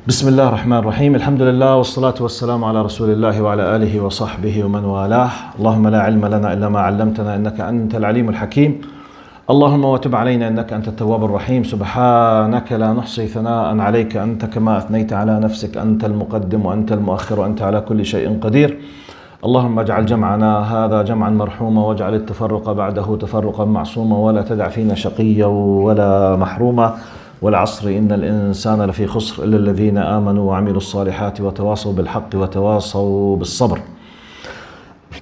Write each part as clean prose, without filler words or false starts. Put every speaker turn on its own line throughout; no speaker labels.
بسم الله الرحمن الرحيم الحمد لله والصلاة والسلام على رسول الله وعلى آله وصحبه ومن والاه. اللهم لا علم لنا إلا ما علمتنا إنك أنت العليم الحكيم. اللهم وتب علينا إنك أنت التواب الرحيم. سبحانك لا نحصي ثناء عليك أنت كما أثنيت على نفسك. أنت المقدم وأنت المؤخر وأنت على كل شيء قدير. اللهم اجعل جمعنا هذا جمعا مرحوما واجعل التفرق بعده تفرقا معصوما ولا تدع فينا شقيا ولا محروما. والعصر إن الإنسان لفي خسر إلا الذين آمنوا وعملوا الصالحات وتواصوا بالحق وتواصوا بالصبر.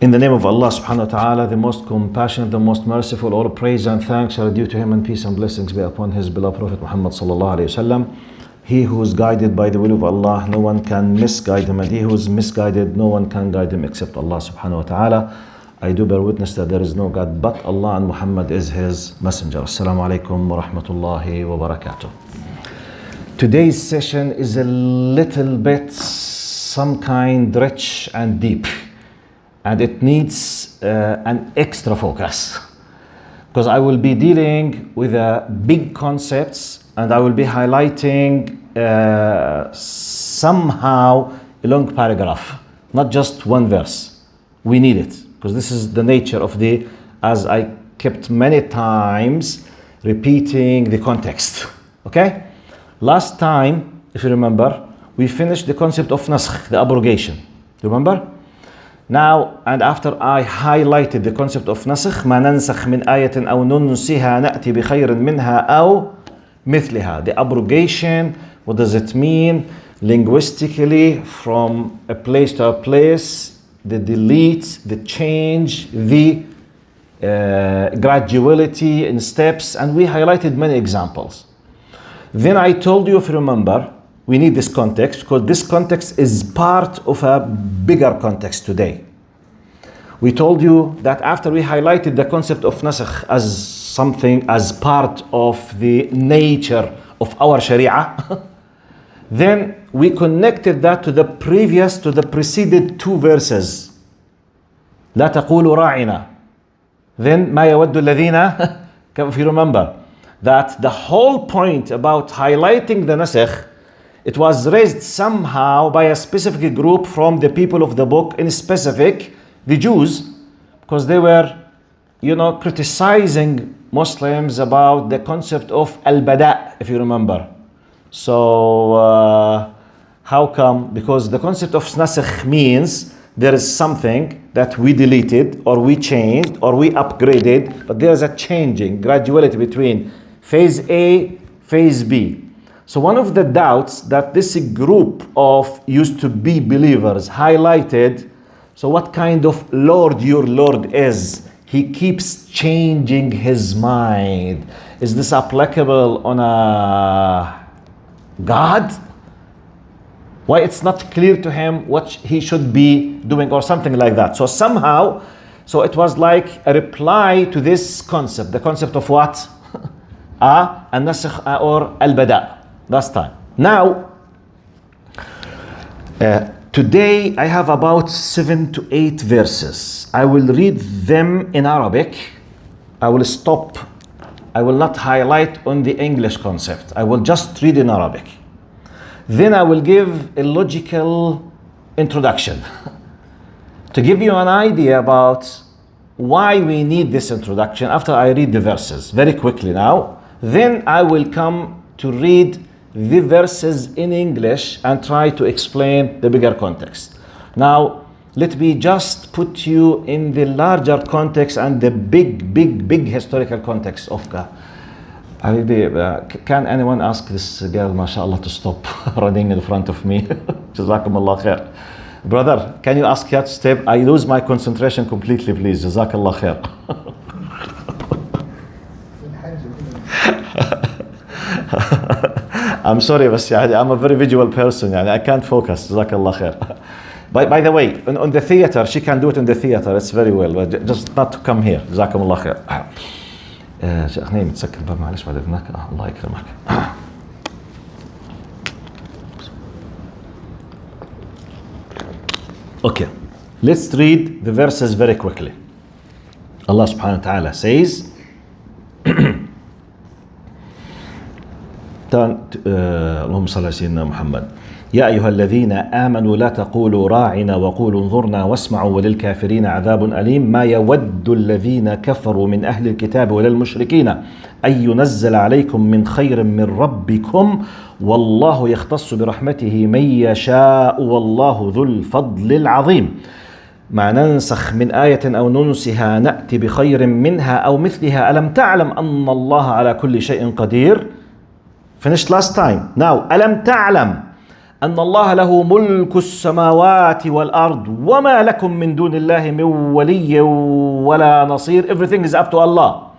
In the name of Allah subhanahu wa ta'ala, the most compassionate, the most merciful, all praise and thanks are due to him and peace and blessings be upon his beloved Prophet Muhammad sallallahu alayhi wa sallam. He who is guided by the will of Allah, no one can misguide him, and he who is misguided, no one can guide him except Allah subhanahu wa ta'ala. I do bear witness that there is no God but Allah and Muhammad is his messenger. Assalamu alaikum wa rahmatullahi wa barakatuh. Today's session is a little bit some kind rich and deep, and it needs an extra focus because I will be dealing with big concepts and I will be highlighting somehow a long paragraph, not just one verse. We need it because this is the nature of as I kept many times repeating the context. Okay? Last time, if you remember, we finished the concept of naskh, the abrogation. Remember? Now, and after I highlighted the concept of naskh, ما ننسخ من آية أو ننسها نأتي بخير منها أو مثلها. The abrogation, what does it mean? Linguistically, from a place to a place, the delete, the change, the graduality in steps, and we highlighted many examples. Then I told you, if you remember, we need this context because this context is part of a bigger context today. We told you that after we highlighted the concept of nasakh as something, as part of the nature of our Sharia, then we connected that to the preceded two verses. لا تقولوا راعنا. Then ما يود الذين, if you remember, that the whole point about highlighting the nasakh, it was raised somehow by a specific group from the people of the book, in specific the Jews, because they were, criticizing Muslims about the concept of al-bada', if you remember. So how come? Because the concept of nasakh means there is something that we deleted or we changed or we upgraded, but there is a changing graduality between phase A, phase B. So one of the doubts that this group of used to be believers highlighted, so what kind of Lord your Lord is? He keeps changing his mind. Is this applicable on a God? Why it's not clear to him what he should be doing or something like that. So somehow, so it was like a reply to this concept, the concept of what? An-nasakh or al-bada' last time. Now, today I have about 7 to 8 verses. I will read them in Arabic. I will stop. I will not highlight on the English concept. I will just read in Arabic. Then I will give a logical introduction to give you an idea about why we need this introduction after I read the verses very quickly now. Then I will come to read the verses in English and try to explain the bigger context. Now, let me just put you in the larger context and the big historical context of can anyone ask this girl, mashallah, to stop running in front of me? Jazakumullah khair. Brother, can you ask her to stop? I lose my concentration completely, please. Jazakallah khair. I'm sorry, but I'm a very visual person. I can't focus. Jazakallah khair. By the way, on the theater, she can do it in the theater. It's very well, but just not to come here. Jazakumullah khair. شيخ نايم تسكر الباب معلش بعد اذنك. الله يكرمك. Okay, let's read the verses very quickly. Allah subhanahu wa ta'ala says اللهم صل على سيدنا محمد. يا أيها الذين آمنوا لا تقولوا راعنا وقولوا انظرنا واسمعوا وللكافرين عذاب أليم ما يود الذين كفروا من أهل الكتاب ولا المشركين أن ينزل عليكم من خير من ربكم والله يختص برحمته من يشاء والله ذو الفضل العظيم. ما ننسخ من آية أو ننسها نأتي بخير منها أو مثلها ألم تعلم أن الله على كل شيء قدير. Finished last time. Now ألم تعلم أن الله له ملك السماوات والأرض وما لكم من دون الله من ولي ولا نصير. Everything is up to Allah.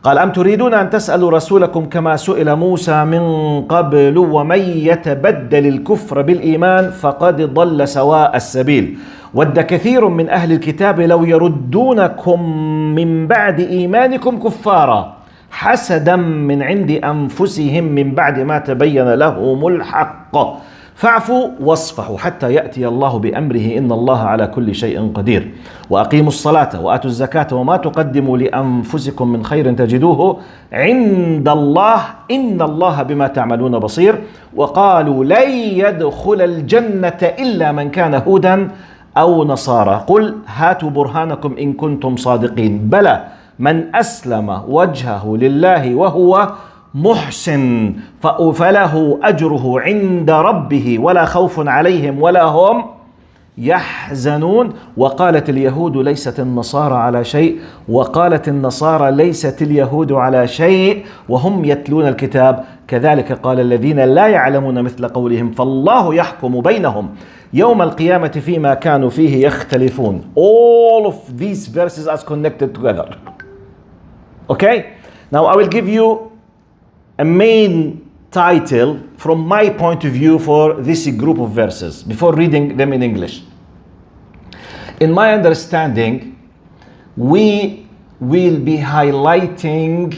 قال أم تريدون أن تسألوا رسولكم كما سئل موسى من قبل ومن يتبدل الكفر بالإيمان فقد ضل سواء السبيل ود كثير من أهل الكتاب لو يردونكم من بعد إيمانكم كفارا حسدا من عند أنفسهم من بعد ما تبين لهم الحق فاعفوا واصفحوا حتى يأتي الله بأمره إن الله على كل شيء قدير وأقيموا الصلاة وآتوا الزكاة وما تقدموا لأنفسكم من خير تجدوه عند الله إن الله بما تعملون بصير وقالوا لن يدخل الجنة إلا من كان هودا أو نصارى قل هاتوا برهانكم إن كنتم صادقين بلى من أسلم وجهه لله وهو محسن فله أجره عند ربه ولا خوف عليهم ولا هم يحزنون وقالت اليهود ليست النصارى على شيء وقالت النصارى ليست اليهود على شيء وهم يتلون الكتاب كذلك قال الذين لا يعلمون مثل قولهم فالله يحكم بينهم يوم القيامة فيما كانوا فيه يختلفون. All of these verses are connected together. Okay? Now I will give you a main title from my point of view for this group of verses before reading them in English. In my understanding, we will be highlighting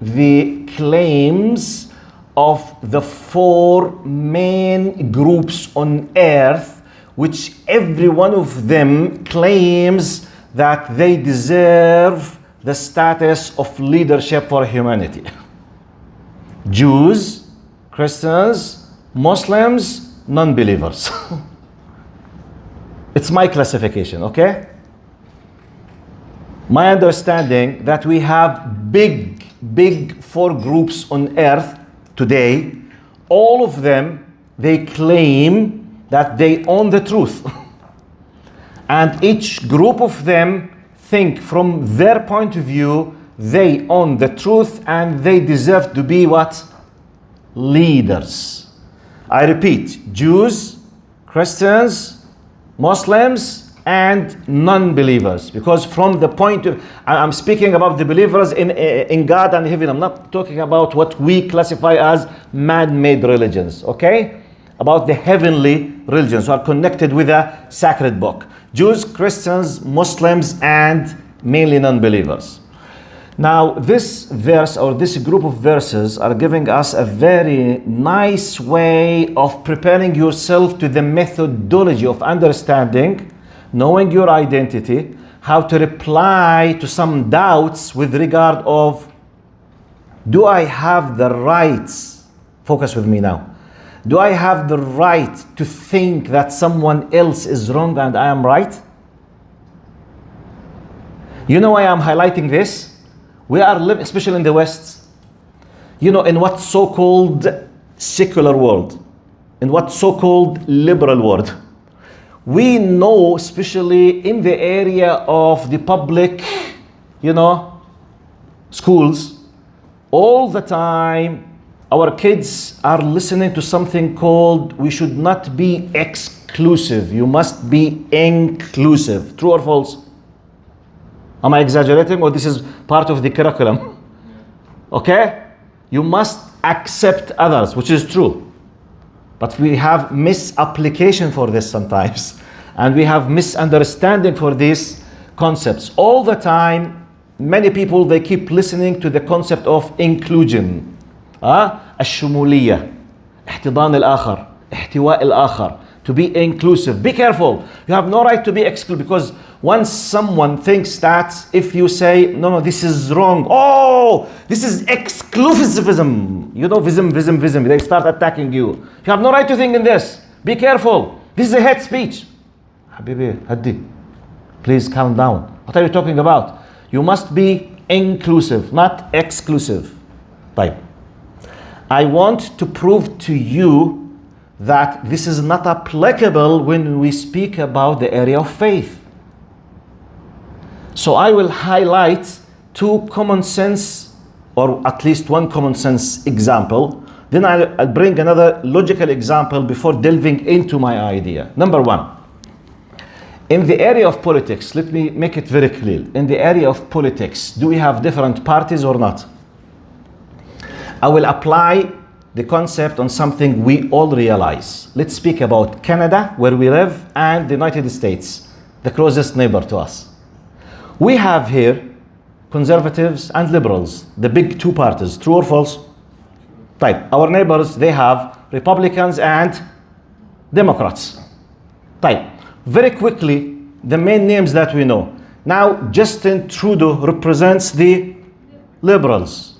the claims of the four main groups on earth, which every one of them claims that they deserve the status of leadership for humanity. Jews, Christians, Muslims, non-believers. It's my classification, okay? My understanding that we have big four groups on earth today. All of them, they claim that they own the truth. And each group of them think from their point of view they own the truth and they deserve to be what? Leaders. I repeat, Jews, Christians, Muslims, and non-believers. Because from the point of, I'm speaking about the believers in God and heaven. I'm not talking about what we classify as man-made religions, okay? About the heavenly religions who are connected with a sacred book. Jews, Christians, Muslims, and mainly non-believers. Now, this verse or this group of verses are giving us a very nice way of preparing yourself to the methodology of understanding, knowing your identity, how to reply to some doubts with regard of, do I have the rights? Focus with me now. Do I have the right to think that someone else is wrong and I am right? You know why I'm highlighting this? We are living, especially in the West, you know, in what so-called secular world, in what so-called liberal world. We know, especially in the area of the public, you know, schools, all the time, our kids are listening to something called, we should not be exclusive, you must be inclusive. True or false? Am I exaggerating or this is part of the curriculum? Okay? You must accept others, which is true. But we have misapplication for this sometimes. And we have misunderstanding for these concepts. All the time, many people, they keep listening to the concept of inclusion. الشمولية, احتضان الآخر, احتواء الآخر. To be inclusive. Be careful. You have no right to be excluded, because once someone thinks that if you say, no, this is wrong, oh, this is exclusivism, Vism. They start attacking you. You have no right to think in this. Be careful. This is a hate speech. Habibi, Haddi, please calm down. What are you talking about? You must be inclusive, not exclusive. Right. I want to prove to you that this is not applicable when we speak about the area of faith. So I will highlight two common sense, or at least one common sense example. Then I'll bring another logical example before delving into my idea. Number one, in the area of politics, let me make it very clear. In the area of politics, do we have different parties or not? I will apply the concept on something we all realize. Let's speak about Canada, where we live, and the United States, the closest neighbor to us. We have here conservatives and liberals, the big two parties. True or false? Right. Our neighbors, they have Republicans and Democrats. Right. Very quickly, the main names that we know. Now, Justin Trudeau represents the liberals.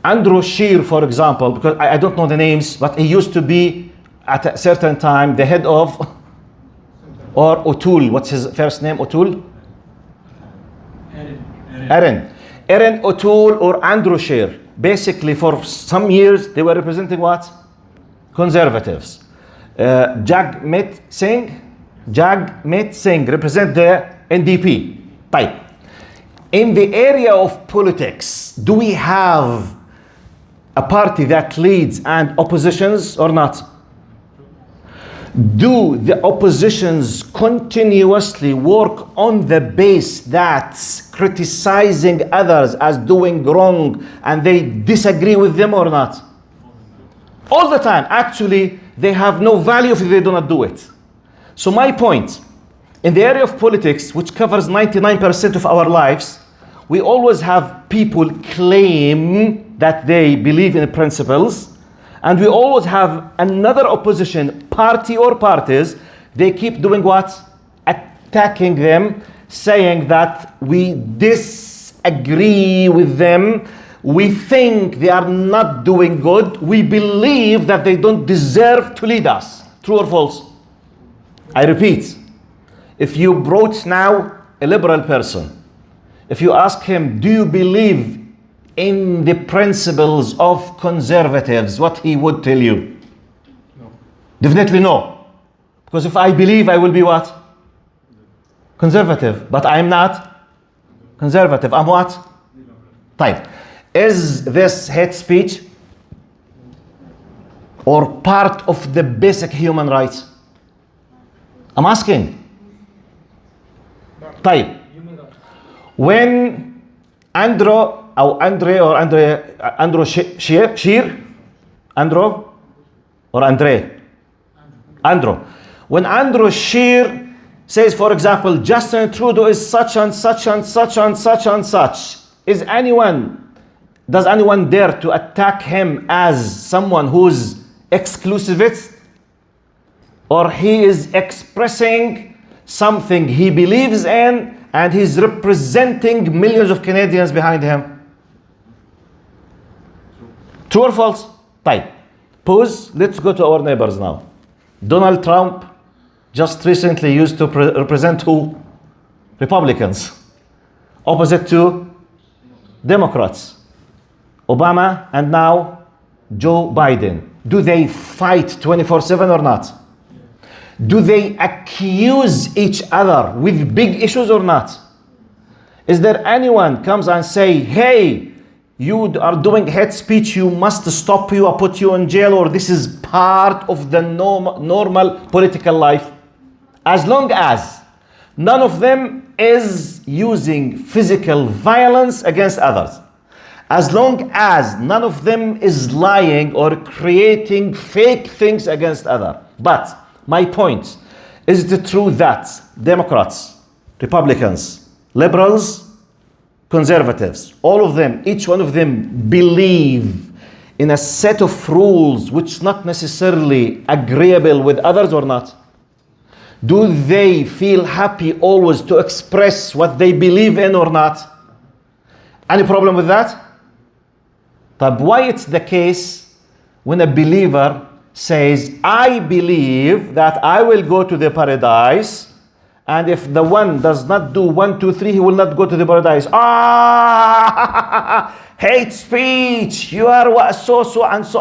Andrew Scheer, for example, because I don't know the names, but he used to be at a certain time the head of, or O'Toole. What's his first name? O'Toole? Erin O'Toole or Andrew Scheer. Basically, for some years, they were representing what? Conservatives. Jagmeet Singh represent the NDP. Type. In the area of politics, do we have a party that leads and oppositions or not? Do the oppositions continuously work on the base that's criticizing others as doing wrong and they disagree with them or not? All the time. Actually, they have no value if they do not do it. So my point, in the area of politics, which covers 99% of our lives, we always have people claim that they believe in principles, and we always have another opposition party or parties. They keep doing what? Attacking them, saying that we disagree with them. We think they are not doing good. We believe that they don't deserve to lead us. True or false? I repeat, if you brought now a liberal person, if you ask him, do you believe in the principles of conservatives, what he would tell you?
No.
Definitely no. Because if I believe, I will be what? Conservative. But I am not conservative. I'm what? Type. Is this hate speech or part of the basic human rights? I'm asking. Type. When Andrew Scheer, when Andrew Scheer says, for example, Justin Trudeau is such and such and such and such and such, does anyone dare to attack him as someone who's exclusivist? Or he is expressing something he believes in and he's representing millions of Canadians behind him? True or false? Type. Pause. Let's go to our neighbors now. Donald Trump just recently used to represent who? Republicans. Opposite to Democrats. Obama and now Joe Biden. Do they fight 24/7 or not? Do they accuse each other with big issues or not? Is there anyone comes and say, hey, you are doing hate speech, you must stop you or put you in jail, or this is part of the normal political life? As long as none of them is using physical violence against others. As long as none of them is lying or creating fake things against others. But my point, is it true that Democrats, Republicans, liberals, conservatives, all of them, each one of them believe in a set of rules which not necessarily agreeable with others or not? Do they feel happy always to express what they believe in or not? Any problem with that? But why it's the case when a believer says, I believe that I will go to the paradise, and if the one does not do 1, 2, 3, he will not go to the paradise. Hate speech. You are so and so.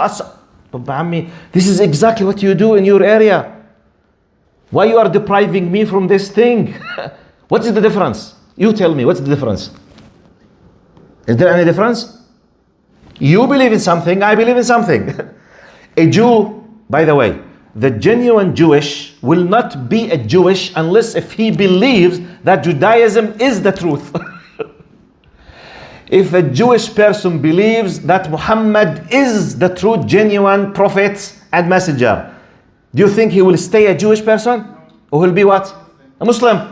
This is exactly what you do in your area. Why you are depriving me from this thing? What is the difference? You tell me, what's the difference? Is there any difference? You believe in something, I believe in something. A Jew, by the way, the genuine Jewish will not be a Jewish unless if he believes that Judaism is the truth. If a Jewish person believes that Muhammad is the true, genuine prophet and messenger, do you think he will stay a Jewish person? Or will be what? A Muslim.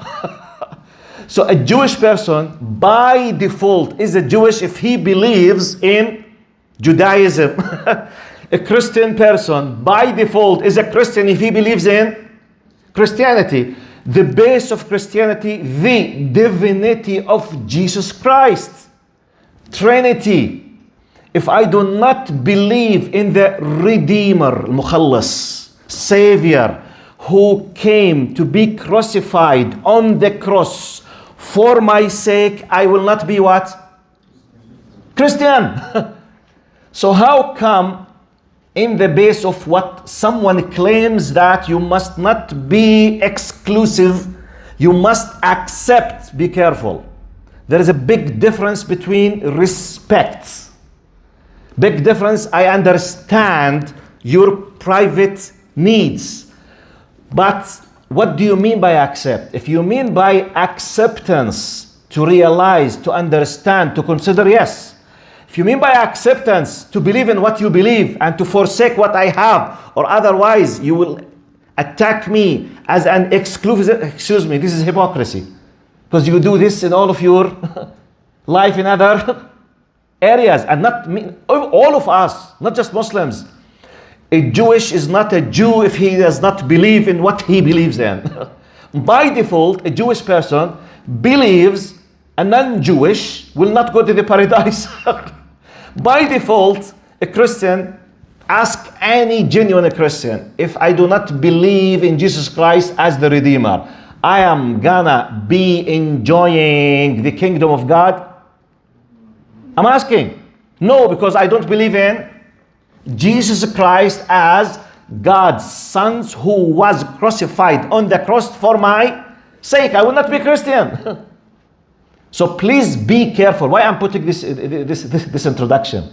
So a Jewish person by default is a Jewish if he believes in Judaism. A Christian person by default is a Christian if he believes in Christianity. The base of Christianity, the divinity of Jesus Christ. Trinity. If I do not believe in the Redeemer, Mukhallas, Savior, who came to be crucified on the cross for my sake, I will not be what? Christian. So how come in the base of what someone claims that you must not be exclusive, you must accept, be careful. There is a big difference between respect. Big difference, I understand your private needs. But what do you mean by accept? If you mean by acceptance, to realize, to understand, to consider, yes. If you mean by acceptance, to believe in what you believe and to forsake what I have, or otherwise you will attack me as an exclusive, excuse me, this is hypocrisy. Because you do this in all of your life in other areas, and not me, all of us, not just Muslims. A Jewish is not a Jew if he does not believe in what he believes in. By default, a Jewish person believes a non-Jewish will not go to the paradise. By default, a Christian, ask any genuine Christian, if I do not believe in Jesus Christ as the Redeemer, I am gonna be enjoying the kingdom of God? I'm asking. No, because I don't believe in Jesus Christ as God's Son who was crucified on the cross for my sake. I will not be Christian. So please be careful. Why I'm putting this introduction?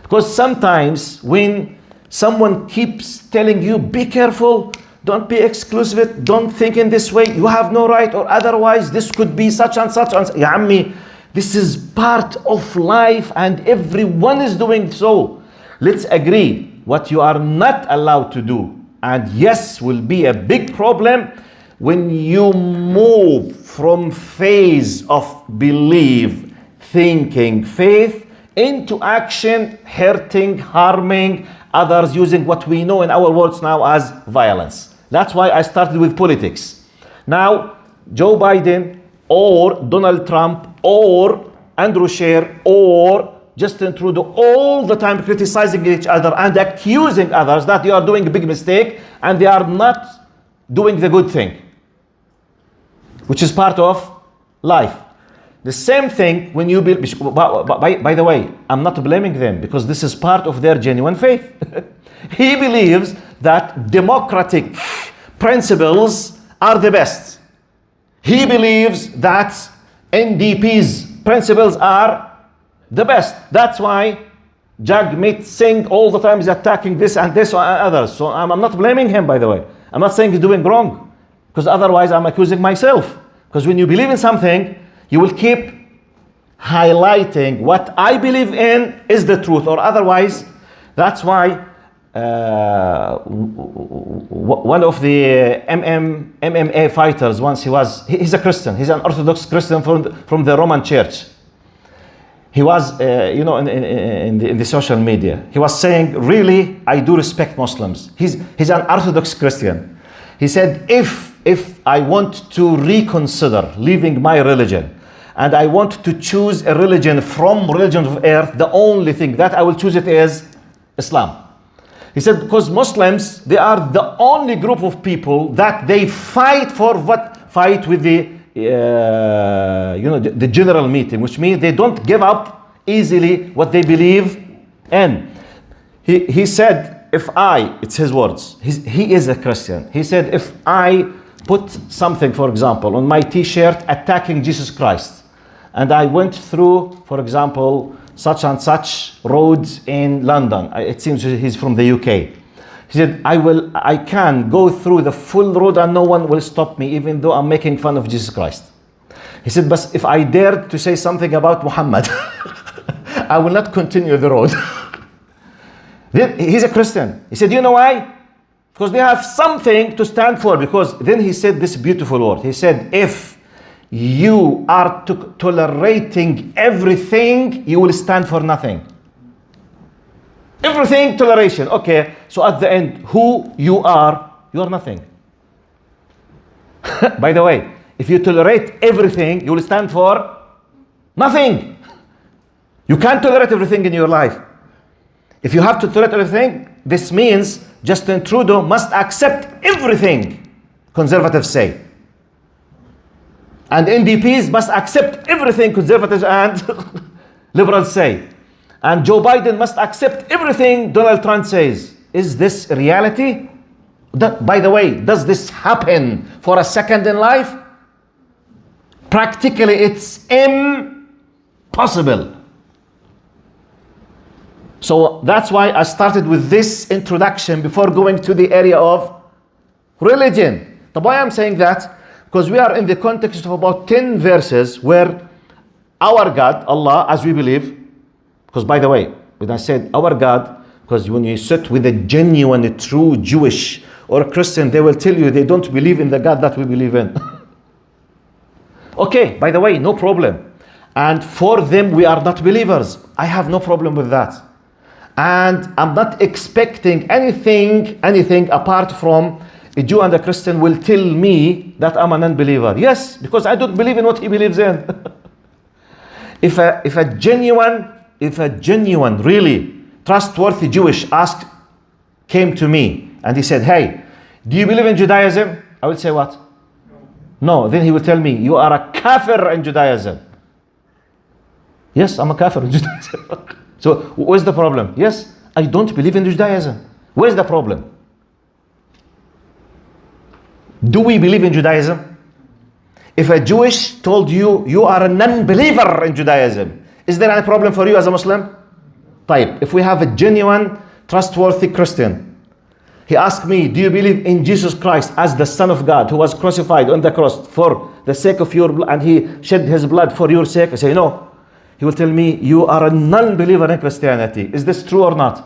Because sometimes when someone keeps telling you, be careful, don't be exclusive, don't think in this way, you have no right, or otherwise this could be such and such. Ya Ammi, this is part of life and everyone is doing so. Let's agree what you are not allowed to do. And yes, will be a big problem when you move from phase of belief, thinking, faith, into action, hurting, harming others, using what we know in our words now as violence. That's why I started with politics. Now, Joe Biden or Donald Trump or Andrew Scheer or Justin Trudeau, all the time criticizing each other and accusing others that they are doing a big mistake and they are not doing the good thing, which is part of life. The same thing when you build, by the way, I'm not blaming them because this is part of their genuine faith. He believes that democratic principles are the best. He believes that NDP's principles are the best. That's why Jagmeet Singh all the time is attacking this and this and others. So I'm not blaming him, by the way. I'm not saying he's doing wrong, because otherwise I'm accusing myself. Because when you believe in something, you will keep highlighting what I believe in is the truth, or otherwise. That's why one of the MMA fighters once, he's a Christian, he's an Orthodox Christian from the Roman Church. He was, in the social media, he was saying, really, I do respect Muslims. He's an Orthodox Christian. He said, if I want to reconsider leaving my religion and I want to choose a religion from religions of earth, the only thing that I will choose it is Islam. He said, because Muslims, they are the only group of people that they fight for fight with the the general meeting, which means they don't give up easily what they believe in. He said, it's his words, he is a Christian. He said, if I put something, for example, on my t-shirt attacking Jesus Christ, and I went through, for example, such and such roads in London. It seems he's from the UK. He said, I can go through the full road and no one will stop me, even though I'm making fun of Jesus Christ. He said, but if I dared to say something about Muhammad, I will not continue the road. He's a Christian. He said, you know why? Because they have something to stand for. Because then he said this beautiful word. He said, if you are tolerating everything, you will stand for nothing. Everything toleration. Okay, so at the end, who you are nothing. By the way, if you tolerate everything, you will stand for nothing. You can't tolerate everything in your life. If you have to tolerate everything, this means Justin Trudeau must accept everything conservatives say. And NDPs must accept everything conservatives and liberals say. And Joe Biden must accept everything Donald Trump says. Is this reality? By the way, does this happen for a second in life? Practically, it's impossible. So that's why I started with this introduction before going to the area of religion. Why I'm saying that? Because we are in the context of about 10 verses where our God, Allah, as we believe, because by the way, when I said our God, because when you sit with a genuine, true Jewish or Christian, they will tell you they don't believe in the God that we believe in. Okay, by the way, no problem. And for them, we are not believers. I have no problem with that. And I'm not expecting anything apart from a Jew and a Christian will tell me that I'm an unbeliever. Yes, because I don't believe in what he believes in. If a genuine, really trustworthy Jewish came to me and he said, hey, do you believe in Judaism? I will say what? No. Then he will tell me, you are a kafir in Judaism. Yes, I'm a kafir in Judaism. So where's the problem? Yes, I don't believe in Judaism. Where's the problem? Do we believe in Judaism? If a Jewish told you, you are a non-believer in Judaism, is there any problem for you as a Muslim? Type. If we have a genuine, trustworthy Christian, he asked me, do you believe in Jesus Christ as the Son of God who was crucified on the cross for the sake of your blood and he shed his blood for your sake? I say, no. He will tell me, you are a non-believer in Christianity. Is this true or not?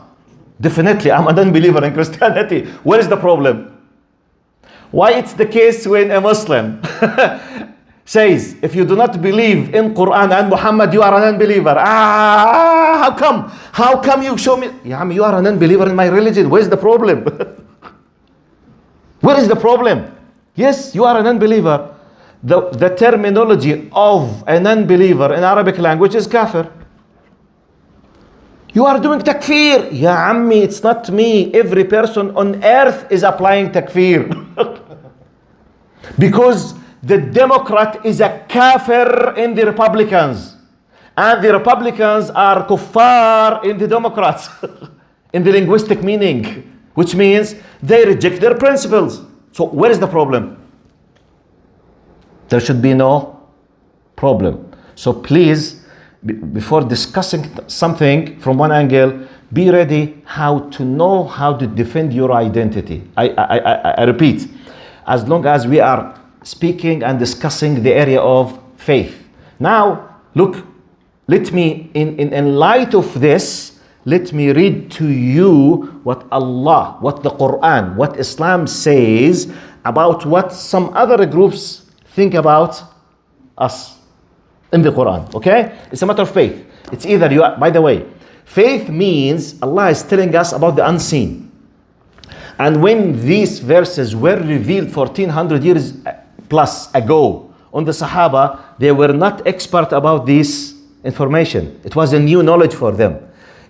Definitely, I'm a non-believer in Christianity. Where is the problem? Why it's the case when a Muslim says, if you do not believe in Quran and Muhammad, you are an unbeliever. How come? How come you show me? You are an unbeliever in my religion. Where's the problem? Where is the problem? Yes, you are an unbeliever. The terminology of an unbeliever in Arabic language is kafir. You are doing takfir. Ya ammi, it's not me. Every person on earth is applying takfir. Because the Democrat is a kafir in the Republicans. And the Republicans are kuffar in the Democrats. In the linguistic meaning. Which means they reject their principles. So where is the problem? There should be no problem. So please, before discussing something from one angle, be ready how to defend your identity. I repeat, as long as we are speaking and discussing the area of faith. Now, look, let me, in light of this, let me read to you what Allah, what the Quran, what Islam says about what some other groups think about us in the Quran, okay? It's a matter of faith. It's either you are, by the way, faith means Allah is telling us about the unseen. And when these verses were revealed 1400 years plus ago, on the Sahaba, they were not expert about this information. It was a new knowledge for them.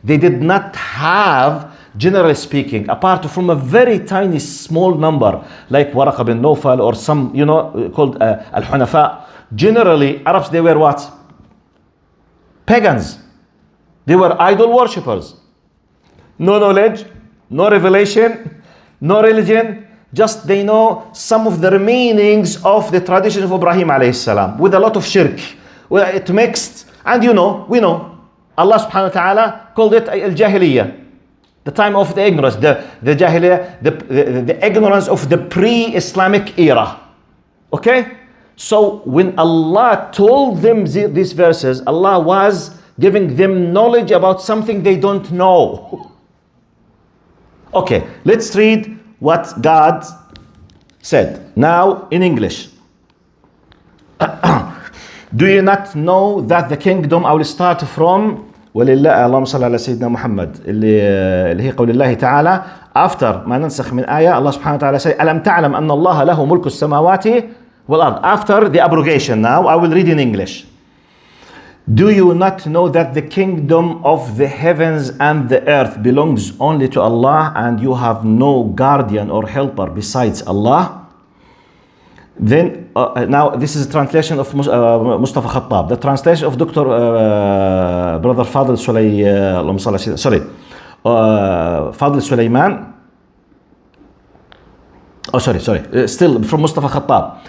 They did not have, generally speaking, apart from a very tiny small number, like Waraqa bin Nawfal or some, called Al-Hunafa. Generally, Arabs, they were what? Pagans. They were idol worshippers. No knowledge, no revelation, no religion. Just they know some of the remainings of the tradition of Ibrahim alayhi salam with a lot of shirk. Well, it mixed, and we know, Allah subhanahu wa ta'ala called it al-jahiliyyah. The time of the ignorance, the jahiliyyah, the ignorance of the pre-Islamic era. Okay? So when Allah told them these verses, Allah was giving them knowledge about something they don't know. Okay, let's read what God said. Now in English. Do you not know that the kingdom, I will start from ولله اللهم صل على سيدنا محمد اللي هي قول الله تعالى after ما ننسخ من آية الله سبحانه وتعالى say ألم تعلم أن الله له ملك السماوات والأرض. After the abrogation, now I will read in English. Do you not know that the kingdom of the heavens and the earth belongs only to Allah, and you have no guardian or helper besides Allah? Then now this is a translation of Mustafa Khattab. The translation of Dr. Brother Fadl Fadl Sulaiman. Oh, sorry. Still from Mustafa Khattab.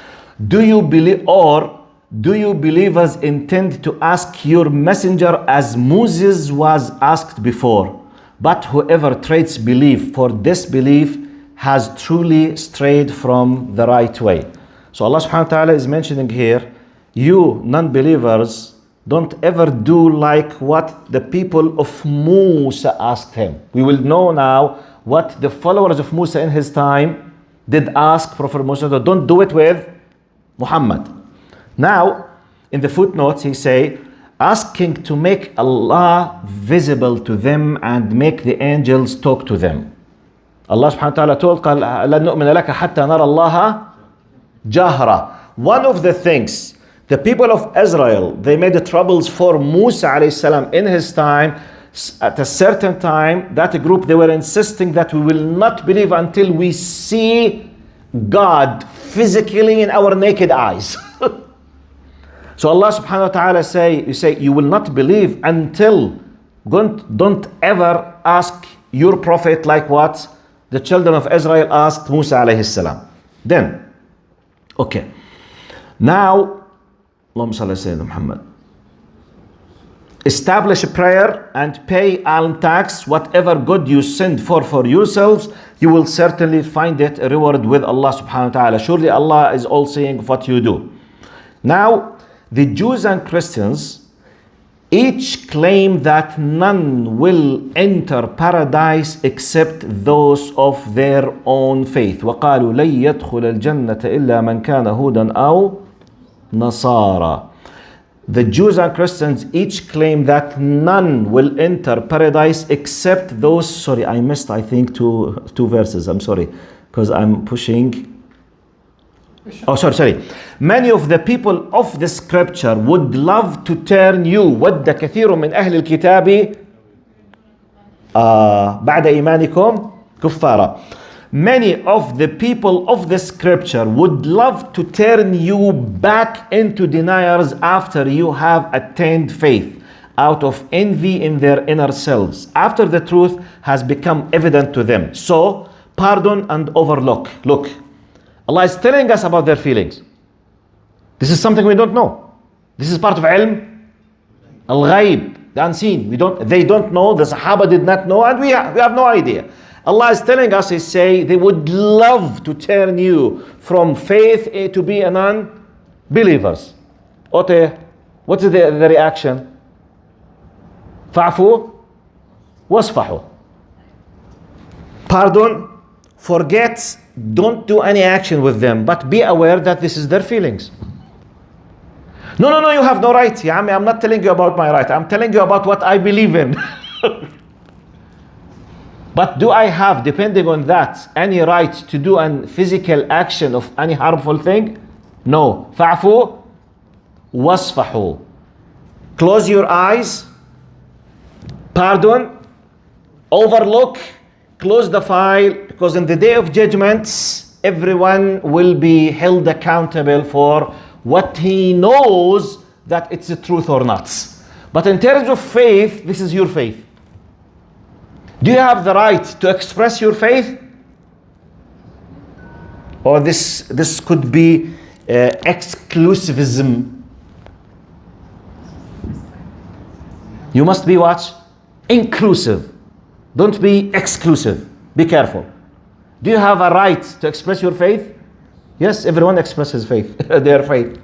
Do you believers intend to ask your messenger as Moses was asked before? But whoever trades belief for disbelief has truly strayed from the right way. So Allah subhanahu wa ta'ala is mentioning here, you non-believers don't ever do like what the people of Musa asked him. We will know now what the followers of Musa in his time did ask Prophet Musa. Don't do it with Muhammad. Now, in the footnotes, he say, asking to make Allah visible to them and make the angels talk to them. Allah subhanahu wa ta'ala told, قال لن نؤمن لك حتى نرى الله جهرة. One of the things, the people of Israel, they made the troubles for Musa alayhi salam in his time. At a certain time, that group, they were insisting that we will not believe until we see God physically in our naked eyes. So Allah subhanahu wa ta'ala say, you will not believe until, don't ever ask your prophet like what the children of Israel asked Musa alayhi salam. Then, okay. Now, Allahumma salli ala Sayyidina Muhammad. Establish a prayer and pay alms tax, whatever good you send for yourselves, you will certainly find it a reward with Allah subhanahu wa ta'ala. Surely Allah is all seeing what you do. Now, the Jews and Christians each claim that none will enter paradise except those of their own faith. وَقَالُوا لَن يَدْخُلَ الْجَنَّةَ إِلَّا مَنْ كَانَ هُودًا أَوْ نَصَارًا. The Jews and Christians each claim that none will enter paradise except those, sorry, I missed, I think, two verses. I'm sorry, because I'm pushing. Oh, sorry. Many of the people of the scripture would love to turn you, وَدَّ كَثِيرٌ مِّنْ أَهْلِ الْكِتَابِ بَعْدَ إِيمَانِكُمْ كُفَّارًا. Many of the people of the scripture would love to turn you back into deniers after you have attained faith, out of envy in their inner selves, after the truth has become evident to them. So, pardon and overlook. Look, Allah is telling us about their feelings. This is something we don't know. This is part of ilm al-ghaib, the unseen. They don't know, the Sahaba did not know, and we have no idea. Allah is telling us, they would love to turn you from faith to be a non-believers. Okay, what is the reaction? Fa'fu wasfahu. Pardon, forget, don't do any action with them, but be aware that this is their feelings. No, you have no right. I'm not telling you about my right. I'm telling you about what I believe in. But do I have, depending on that, any right to do a physical action of any harmful thing? No. Fa'fu wasfahu. Close your eyes, pardon, overlook, close the file, because in the day of judgments, everyone will be held accountable for what he knows that it's the truth or not. But in terms of faith, this is your faith. Do you have the right to express your faith? Or this could be exclusivism. You must be what? Inclusive. Don't be exclusive. Be careful. Do you have a right to express your faith? Yes, everyone expresses faith, their faith.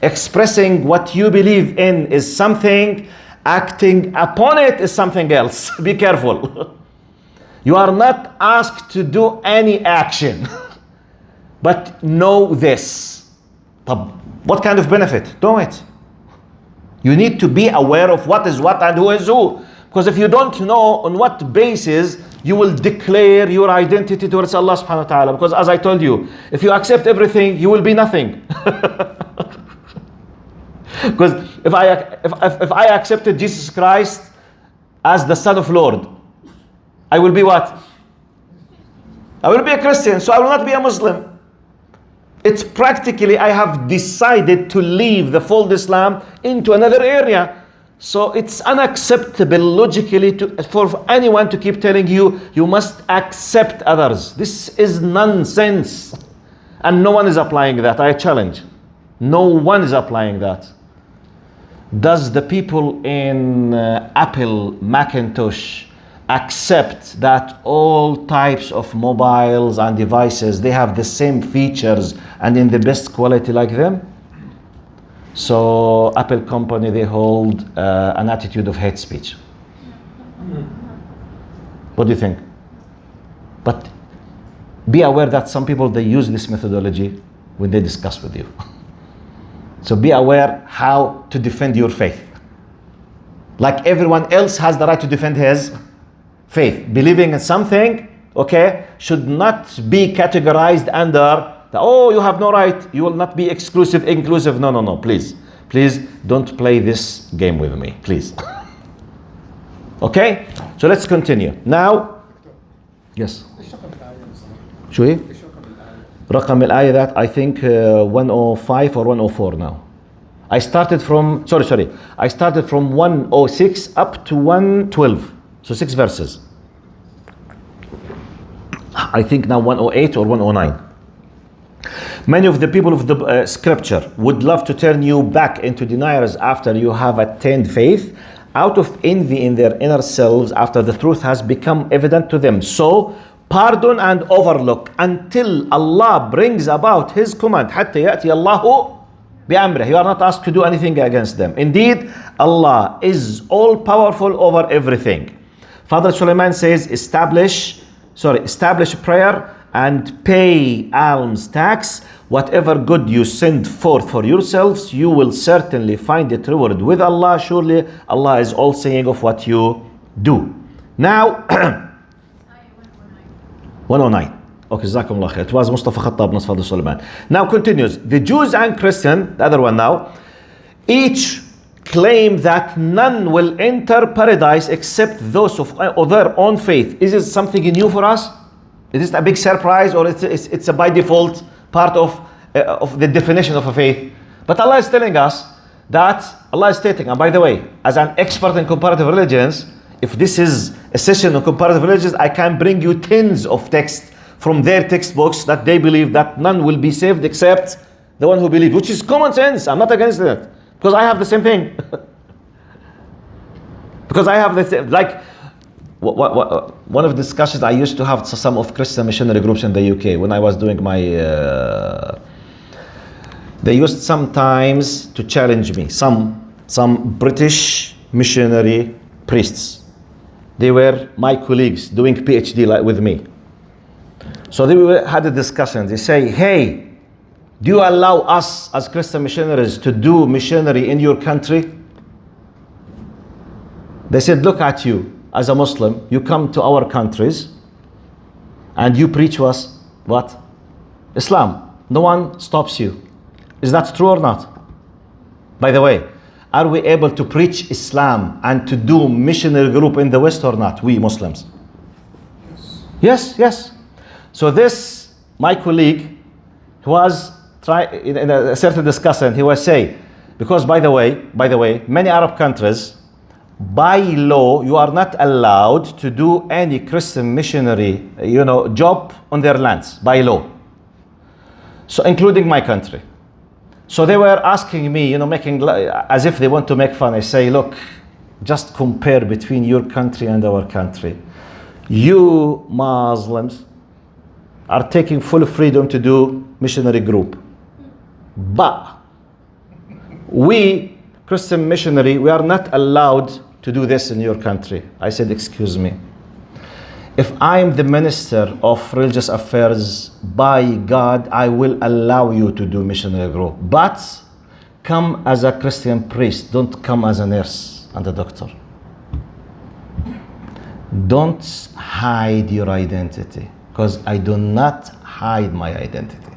Expressing what you believe in is something, acting upon it is something else. Be careful. You are not asked to do any action. But know this. What kind of benefit? Do it. You need to be aware of what is what and who is who. Because if you don't know on what basis you will declare your identity towards Allah subhanahu wa ta'ala. Because as I told you, if you accept everything, you will be nothing. Because if I accepted Jesus Christ as the Son of Lord, I will be what? I will be a Christian, so I will not be a Muslim. It's practically, I have decided to leave the fold Islam into another area. So it's unacceptable logically for anyone to keep telling you, you must accept others. This is nonsense. And no one is applying that, I challenge. No one is applying that. Does the people in Apple, Macintosh, accept that all types of mobiles and devices, they have the same features and in the best quality like them? So Apple company, they hold an attitude of hate speech. What do you think? But be aware that some people, they use this methodology when they discuss with you. So be aware how to defend your faith. Like everyone else has the right to defend his faith. Believing in something, okay, should not be categorized under the, oh, you have no right, you will not be exclusive, inclusive. No, no, no, please. Please don't play this game with me, please. Okay, so let's continue. Now, yes. شو هي؟ رقم الآية that I think 105 or 104 now. I started from, I started from 106 up to 112. So 6 verses. I think now 108 or 109. Many of the people of the scripture would love to turn you back into deniers after you have attained faith, out of envy in their inner selves after the truth has become evident to them. So pardon and overlook until Allah brings about His command. حتى يأتي الله بأمره. You are not asked to do anything against them. Indeed, Allah is all powerful over everything. Father Sulaiman says, establish prayer and pay alms tax. Whatever good you send forth for yourselves, you will certainly find it reward with Allah. Surely Allah is all saying of what you do. Now, 109. Okay, Jazakumullah khair. It was Mustafa Khattab, not Father Sulaiman. Now continues. The Jews and Christians, the other one now, each claim that none will enter paradise except those of their own faith. Is it something new for us? Is this a big surprise, or it's a by default part of the definition of a faith? But Allah is telling us that, Allah is stating, and by the way, as an expert in comparative religions, if this is a session on comparative religions, I can bring you tens of texts from their textbooks that they believe that none will be saved except the one who believes, which is common sense. I'm not against that, because I have the same thing. Because I have the same, like, one of the discussions I used to have some of Christian missionary groups in the UK when I was doing my they used sometimes to challenge me, some British missionary priests. They were my colleagues doing PhD with me. So they had a discussion. They say, hey, do you allow us as Christian missionaries to do missionary in your country? They said, look at you. As a Muslim, you come to our countries and you preach to us what? Islam. No one stops you. Is that true or not? By the way, are we able to preach Islam and to do missionary group in the West or not, we Muslims? Yes, yes. So this, my colleague, was in a certain discussion, he was saying, because by the way, many Arab countries, by law, you are not allowed to do any Christian missionary, job on their lands, by law. So including my country. So they were asking me, making as if they want to make fun. I say, look, just compare between your country and our country. You Muslims are taking full freedom to do missionary group. But we, Christian missionary, we are not allowed to do this in your country. I said, excuse me. If I am the minister of religious affairs, by God, I will allow you to do missionary group. But come as a Christian priest, don't come as a nurse and a doctor. Don't hide your identity, because I do not hide my identity.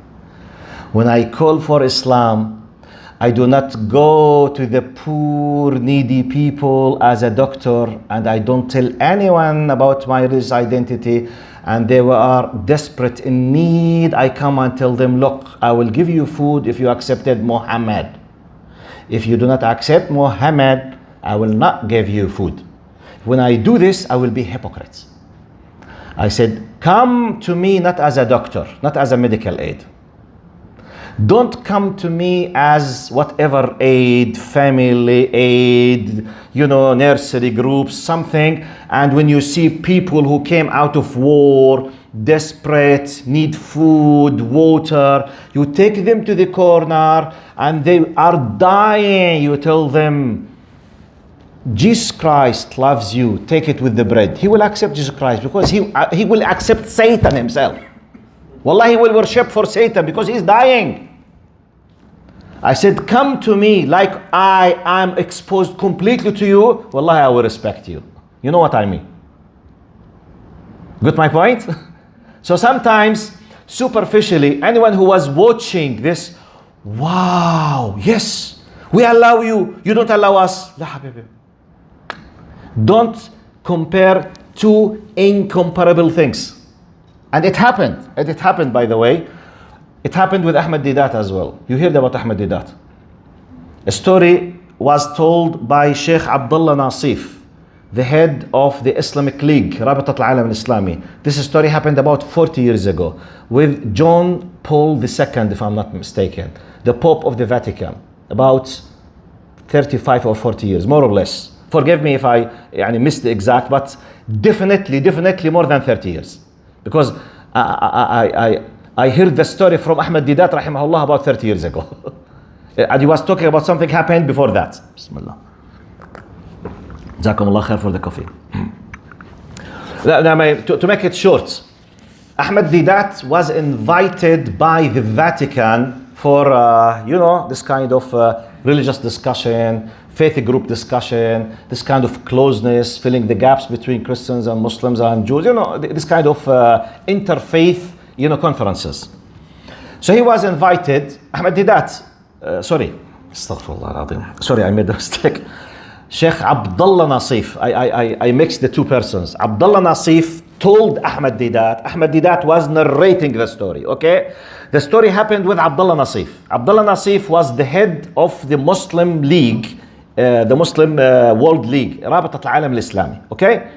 When I call for Islam, I do not go to the poor, needy people as a doctor, and I don't tell anyone about my religious identity, and they are desperate in need. I come and tell them, look, I will give you food if you accepted Muhammad. If you do not accept Muhammad, I will not give you food. When I do this, I will be hypocrite. I said, come to me not as a doctor, not as a medical aid. Don't come to me as whatever aid, family aid, nursery groups, something. And when you see people who came out of war, desperate, need food, water, you take them to the corner and they are dying. You tell them, Jesus Christ loves you, take it with the bread. He will accept Jesus Christ because he will accept Satan himself. Wallah, he will worship for Satan because he's dying. I said, come to me like I am exposed completely to you. Wallahi, I will respect you. You know what I mean? Got my point? So sometimes, superficially, anyone who was watching this, wow, yes, we allow you, you don't allow us. La habibi. Don't compare two incomparable things. And it happened. And it happened, by the way. It happened with Ahmed Deedat as well. You heard about Ahmed Deedat. A story was told by Sheikh Abdullah Nasif, the head of the Islamic League, Rabitat al-Alam al-Islami. This story happened about 40 years ago with John Paul II, if I'm not mistaken, the Pope of the Vatican, about 35 or 40 years, more or less. Forgive me if I missed the exact, but definitely more than 30 years. Because I heard the story from Ahmed Deedat, rahimahullah, about 30 years ago. And he was talking about something happened before that. Bismillah. Jazakumullah khair for the coffee. To make it short, Ahmed Deedat was invited by the Vatican for, this kind of religious discussion, faith group discussion, this kind of closeness, filling the gaps between Christians and Muslims and Jews, this kind of interfaith, conferences. So he was invited, Ahmed Deedat, sorry, I made a mistake. Sheikh Abdullah Nasif, I mixed the two persons. Abdullah Nasif told Ahmed Deedat was narrating the story, okay? The story happened with Abdullah Nasif. Abdullah Nasif was the head of the Muslim League, the Muslim World League, Rabitat al-Alam al-Islami, okay?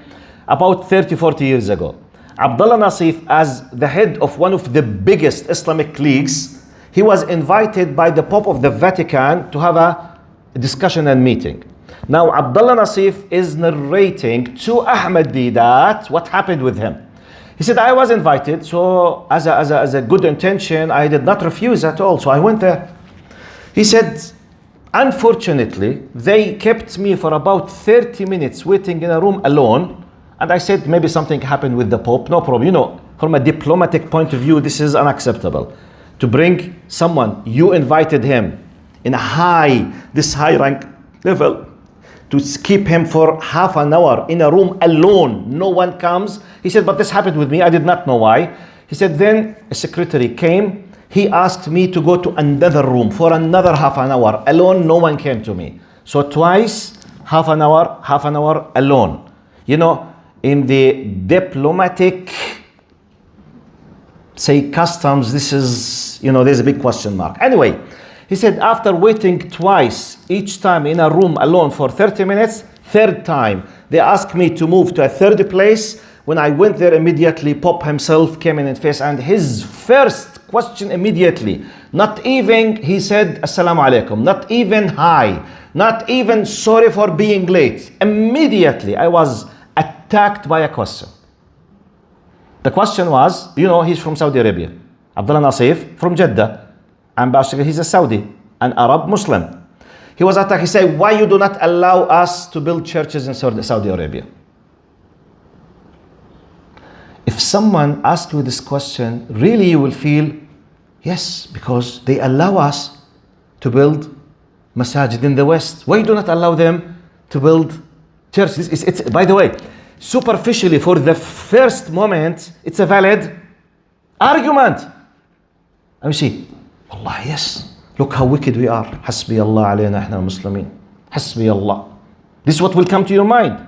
About 30, 40 years ago. Abdullah Nasif, as the head of one of the biggest Islamic leagues, he was invited by the Pope of the Vatican to have a discussion and meeting. Now, Abdullah Nasif is narrating to Ahmed Deedat what happened with him. He said, I was invited, so as a good intention, I did not refuse at all, so I went there. He said, unfortunately, they kept me for about 30 minutes waiting in a room alone. And I said, maybe something happened with the Pope. No problem. From a diplomatic point of view, this is unacceptable. To bring someone, you invited him in this high rank level, to keep him for half an hour in a room alone. No one comes. He said, but this happened with me. I did not know why. He said, then a secretary came. He asked me to go to another room for another half an hour alone. No one came to me. So twice, half an hour alone. You know, in the diplomatic, say, customs, this is, you know, there's a big question mark. Anyway, he said after waiting twice, each time in a room alone for 30 minutes, third time, they asked me to move to a third place. When I went there immediately, Pope himself came in face, and his first question immediately, not even, he said, Assalamu alaikum, not even hi, not even sorry for being late. Immediately, I was attacked by a question. The question was, you know, he's from Saudi Arabia. Abdullah Nasif from Jeddah. Ambassador, he's a Saudi, an Arab Muslim. He was attacked. He said, why you do not allow us to build churches in Saudi Arabia? If someone asks you this question, really you will feel, yes, because they allow us to build masajid in the West. Why do not allow them to build churches? It's by the way, superficially, for the first moment, it's a valid argument. And you see, Allah, yes, look how wicked we are. Hasbi Allah alayna ihna Muslimin. Hasbi Allah. This is what will come to your mind.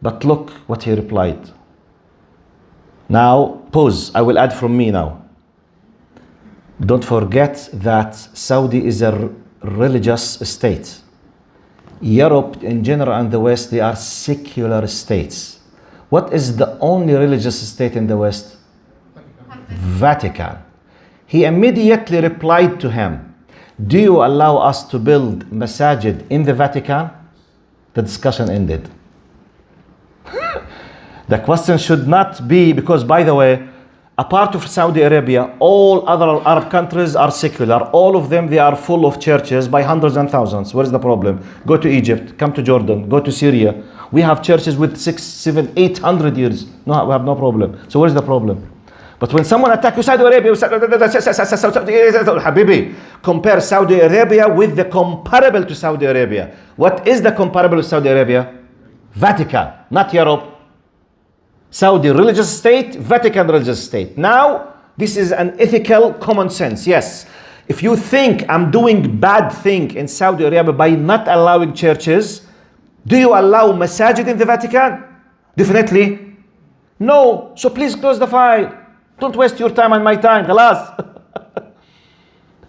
But look what he replied. Now, pause. I will add from me now. Don't forget that Saudi is a religious state. Europe in general and the West, they are secular states. What is the only religious state in the West? Vatican. He immediately replied to him, do you allow us to build masajid in the Vatican? The discussion ended. The question should not be, because by the way, a part of Saudi Arabia, all other Arab countries are secular. All of them, they are full of churches by hundreds and thousands. What is the problem? Go to Egypt, come to Jordan, go to Syria. We have churches with 600, 700, 800 years. No, we have no problem. So what is the problem? But when someone attacks you, Saudi Arabia, Habibi, compare Saudi Arabia with the comparable to Saudi Arabia. What is the comparable to Saudi Arabia? Vatican, not Europe. Saudi religious state, Vatican religious state. Now, this is an ethical common sense. Yes, if you think I'm doing bad thing in Saudi Arabia by not allowing churches, do you allow masajid in the Vatican? Definitely no. So please close the file. Don't waste your time and my time. Khalas.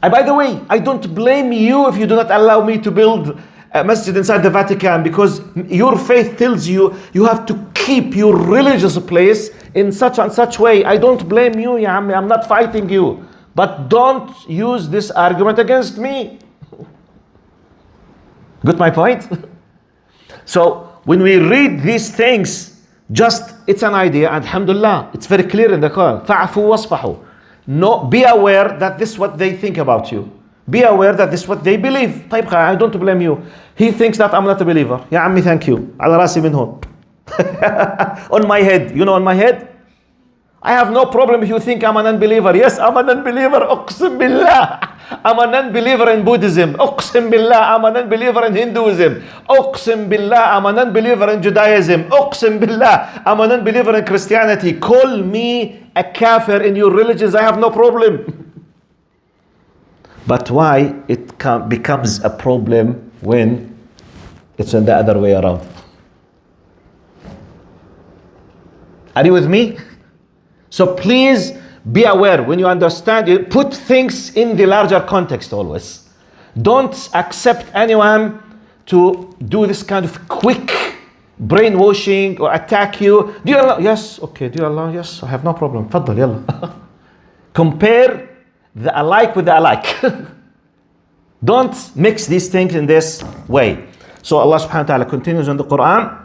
And by the way, I don't blame you if you do not allow me to build a masjid inside the Vatican, because your faith tells you you have to keep your religious place in such and such way. I don't blame you, ya ammi. I'm not fighting you. But don't use this argument against me. Got my point? So when we read these things, just it's an idea, and alhamdulillah, it's very clear in the Quran. Fa'afu wasfahu. No, be aware that this is what they think about you. Be aware that this is what they believe. طيب, I don't blame you. He thinks that I'm not a believer. Ya ammi, thank you. على راسي من هون. On my head. You know, on my head? I have no problem if you think I'm an unbeliever. Yes, I'm an unbeliever. أقسم بالله. I'm an unbeliever in Buddhism. أقسم بالله. I'm an unbeliever in Hinduism. أقسم بالله. I'm an unbeliever in Judaism. أقسم بالله. I'm an unbeliever in Christianity. Call me a kafir in your religions. I have no problem. But why it becomes a problem when it's in the other way around? Are you with me? So please be aware when you understand it. Put things in the larger context always. Don't accept anyone to do this kind of quick brainwashing or attack you. Do you allow? Yes, okay. Do you allow? Yes, I have no problem. Faddal, yalla. Compare the alike with the alike. Don't mix these things in this way. So Allah subhanahu wa ta'ala continues in the Quran.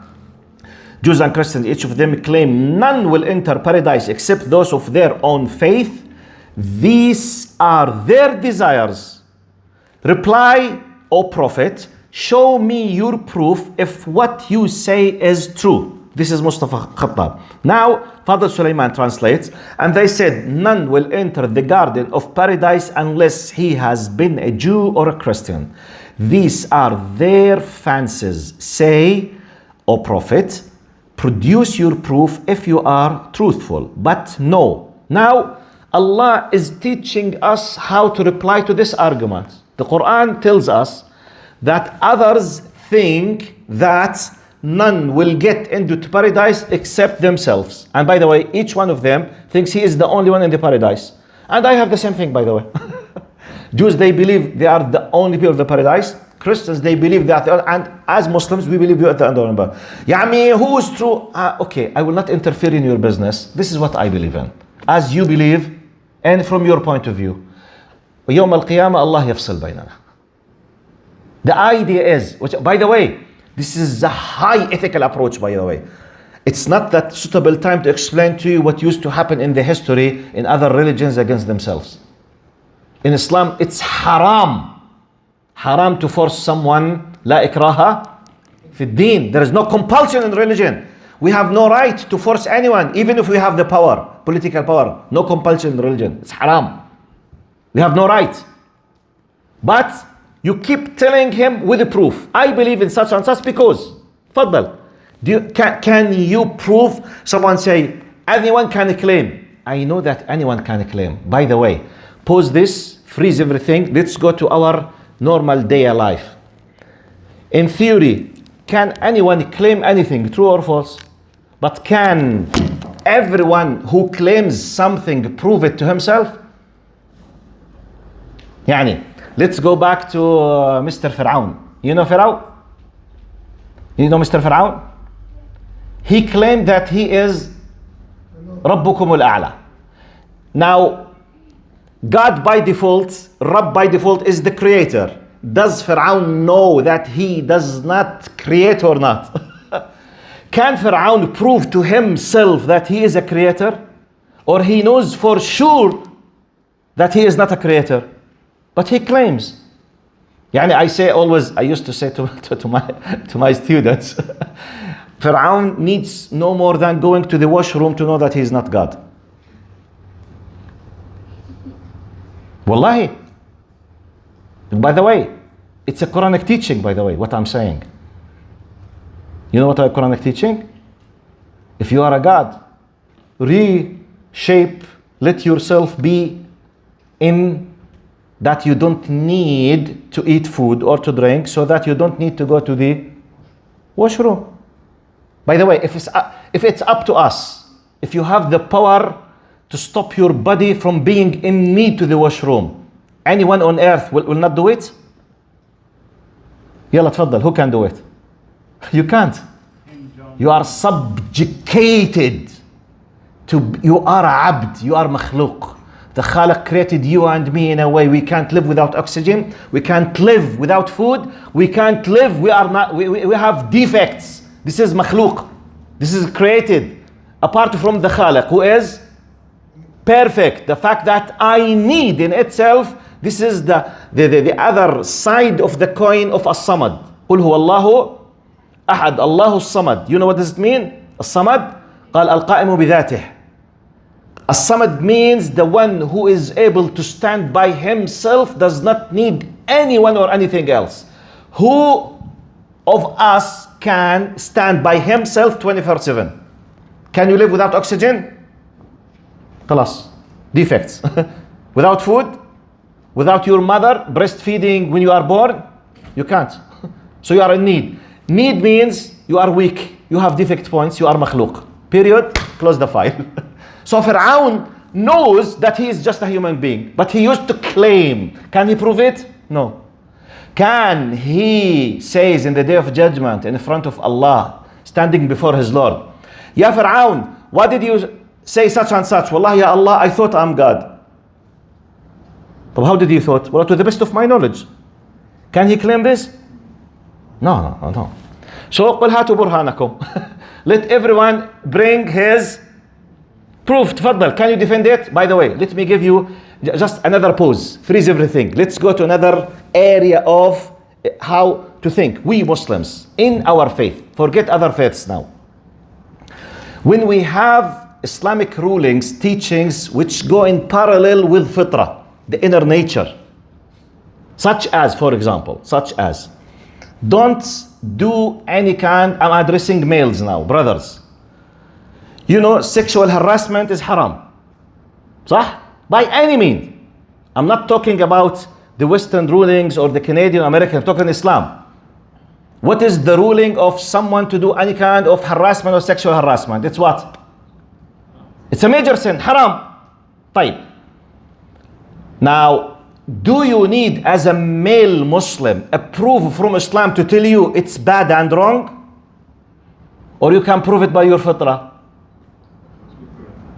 Jews and Christians, each of them claim none will enter paradise except those of their own faith. These are their desires. Reply, O Prophet, show me your proof if what you say is true. This is Mustafa Khattab. Now, Father Sulaiman translates, and they said, none will enter the garden of paradise unless he has been a Jew or a Christian. These are their fancies. Say, O Prophet, produce your proof if you are truthful. But no. Now, Allah is teaching us how to reply to this argument. The Quran tells us that others think that none will get into paradise except themselves. And by the way, each one of them thinks he is the only one in the paradise. And I have the same thing, by the way. Jews, they believe they are the only people of the paradise. Christians, they believe that, and as Muslims, we believe you at the end of the number. Ya'mi, who is true? Okay, I will not interfere in your business. This is what I believe in. As you believe, and from your point of view. يوم القيامة Allah يفصل بيننا. The idea is, which, by the way, this is a high ethical approach, by the way. It's not that suitable time to explain to you what used to happen in the history in other religions against themselves. In Islam, it's haram. Haram to force someone, لا إكراها في الدين. There is no compulsion in religion. We have no right to force anyone, even if we have the power, political power. No compulsion in religion. It's haram. We have no right. But you keep telling him with the proof. I believe in such and such because. تفضل. Can you prove? Someone say, anyone can claim. I know that anyone can claim. By the way, pause this, freeze everything. Let's go to our normal day life. In theory, can anyone claim anything, true or false? But can everyone who claims something prove it to himself? يعني, let's go back to Mr. Fir'aun. You know Fir'aun? You know Mr. Fir'aun? He claimed that he is ربكم الأعلى. Now, God by default, Rabb by default is the creator. Does Fir'aun know that he does not create or not? Can Fir'aun prove to himself that he is a creator? Or he knows for sure that he is not a creator? But he claims. Yani I used to say to my students, Fir'aun needs no more than going to the washroom to know that he is not God. Wallahi. By the way, it's a Quranic teaching, by the way, what I'm saying. You know what a Quranic teaching? If you are a God, reshape, let yourself be in that you don't need to eat food or to drink, so that you don't need to go to the washroom. By the way, if it's up to us, if you have the power to stop your body from being in need to the washroom, anyone on earth will not do it? يلا تفضل, who can do it? You can't. You are subjugated to, you are abd, you are makhluq. The Khaliq created you and me in a way we can't live without oxygen, we can't live without food, we can't live, we have defects. This is makhluq. This is created apart from the Khaliq who is perfect. The fact that I need in itself, this is the other side of the coin of as-samad. قل هو الله أحد الله الصمد. You know what does it mean? الصمد قال القائم بذاته. As-samad means the one who is able to stand by himself, does not need anyone or anything else. Who of us can stand by himself 24/7? Can you live without oxygen? خلاص. Defects. Without food? Without your mother breastfeeding when you are born? You can't. So you are in need. Need means you are weak. You have defect points. You are makhluq. Period. Close the file. So Fir'aun knows that he is just a human being. But he used to claim. Can he prove it? No. Can he says in the day of judgment in front of Allah, standing before his Lord, Ya Fir'aun, what did you say such and such? Wallahi ya Allah, I thought I'm God. But how did you thought? Well, to the best of my knowledge. Can he claim this? No. So قل هاتوا برهانكم. Let everyone bring his proof. تفضل. Can you defend it? By the way, let me give you just another pause. Freeze everything. Let's go to another area of how to think. We Muslims in our faith. Forget other faiths now. When we have Islamic rulings, teachings which go in parallel with fitrah, the inner nature, such as, for example, don't do any kind, I'm addressing males now, brothers. You know, sexual harassment is haram. صح? By any means. I'm not talking about the Western rulings or the Canadian, American, I'm talking Islam. What is the ruling of someone to do any kind of harassment or sexual harassment? It's what? It's a major sin, haram. طيب. Now, do you need as a male Muslim a proof from Islam to tell you it's bad and wrong? Or you can prove it by your fitrah?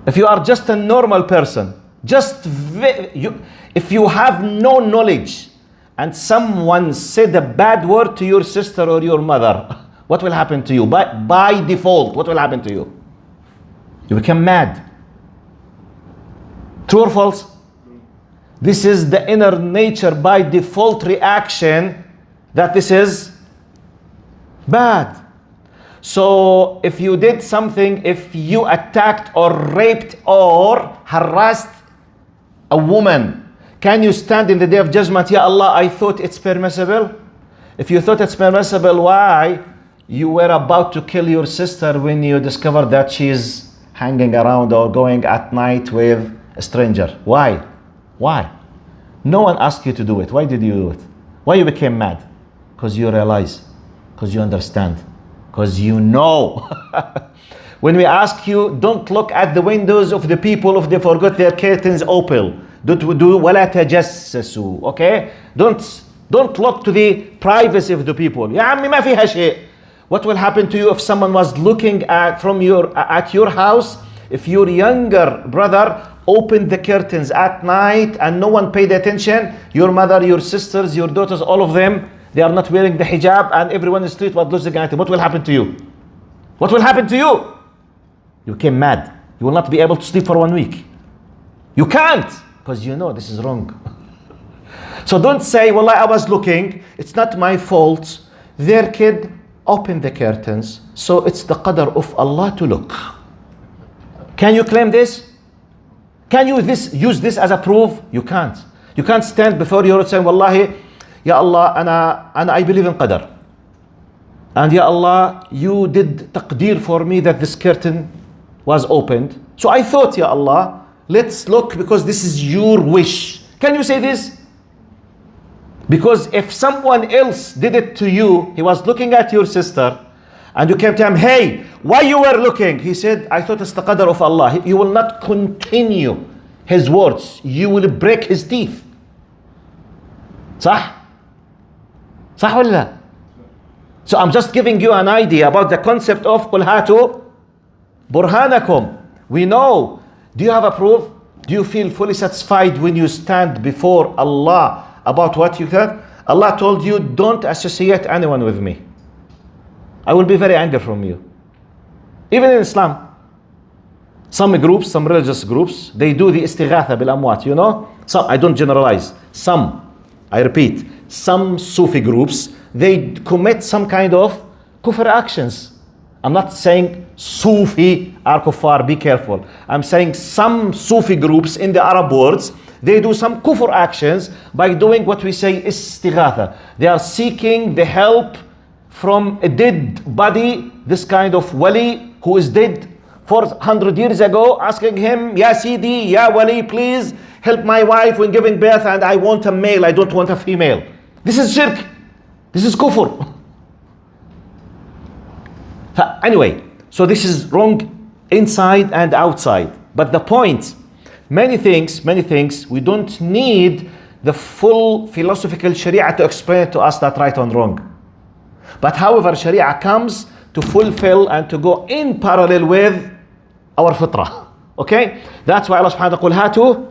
If you are just a normal person, if you have no knowledge and someone said a bad word to your sister or your mother, what will happen to you? By default, what will happen to you? You become mad. True or false? This is the inner nature by default reaction that this is bad. So if you did something, if you attacked or raped or harassed a woman, can you stand in the day of judgment? Ya Allah, I thought it's permissible. If you thought it's permissible, why you were about to kill your sister when you discovered that she's hanging around or going at night with a stranger? Why? Why? No one asked you to do it. Why did you do it? Why you became mad? Because you realize, because you understand, because you know. When we ask you, don't look at the windows of the people if they forgot their curtains open. ولا تجسسوا. Okay? Don't look to the privacy of the people. يا عمي ما فيها شيء. What will happen to you if someone was looking at your house? If your younger brother opened the curtains at night and no one paid attention, your mother, your sisters, your daughters, all of them, they are not wearing the hijab and everyone in the street was losing at them. What will happen to you? What will happen to you? You became mad. You will not be able to sleep for 1 week. You can't, because you know this is wrong. So don't say, well, I was looking, it's not my fault. Their kid opened the curtains, so it's the qadr of Allah to look. Can you claim this? Can you use this as a proof? You can't. You can't stand before your Lord saying, Wallahi, Ya Allah, I believe in qadr. And Ya Allah, you did taqdeer for me that this curtain was opened. So I thought, Ya Allah, let's look because this is your wish. Can you say this? Because if someone else did it to you, he was looking at your sister, and you came to him, hey, why you were looking? He said, I thought it's the qadr of Allah. You will not continue his words. You will break his teeth. صح? صح ولا لا? So I'm just giving you an idea about the concept of قُلْ هَاتُوا بُرْهَانَكُمْ. We know. Do you have a proof? Do you feel fully satisfied when you stand before Allah about what you said? Allah told you, don't associate anyone with me. I will be very angry from you. Even in Islam, some groups, some religious groups, they do the istighatha bil amwat, you know? Some, I don't generalize. Some, I repeat, some Sufi groups, they commit some kind of kufr actions. I'm not saying Sufi are kuffar, be careful. I'm saying some Sufi groups in the Arab worlds, they do some kufr actions by doing what we say istighatha. They are seeking the help from a dead body, this kind of wali who is dead 400 years ago, asking him, Ya Sidi, Ya Wali, please help my wife when giving birth and I want a male, I don't want a female. This is shirk. This is kufr. Anyway, so this is wrong inside and outside. But the point, many things, we don't need the full philosophical sharia to explain to us that right and wrong. But however, sharia comes to fulfill and to go in parallel with our fitrah. Okay? That's why Allah subhanahu wa ta'ala hatu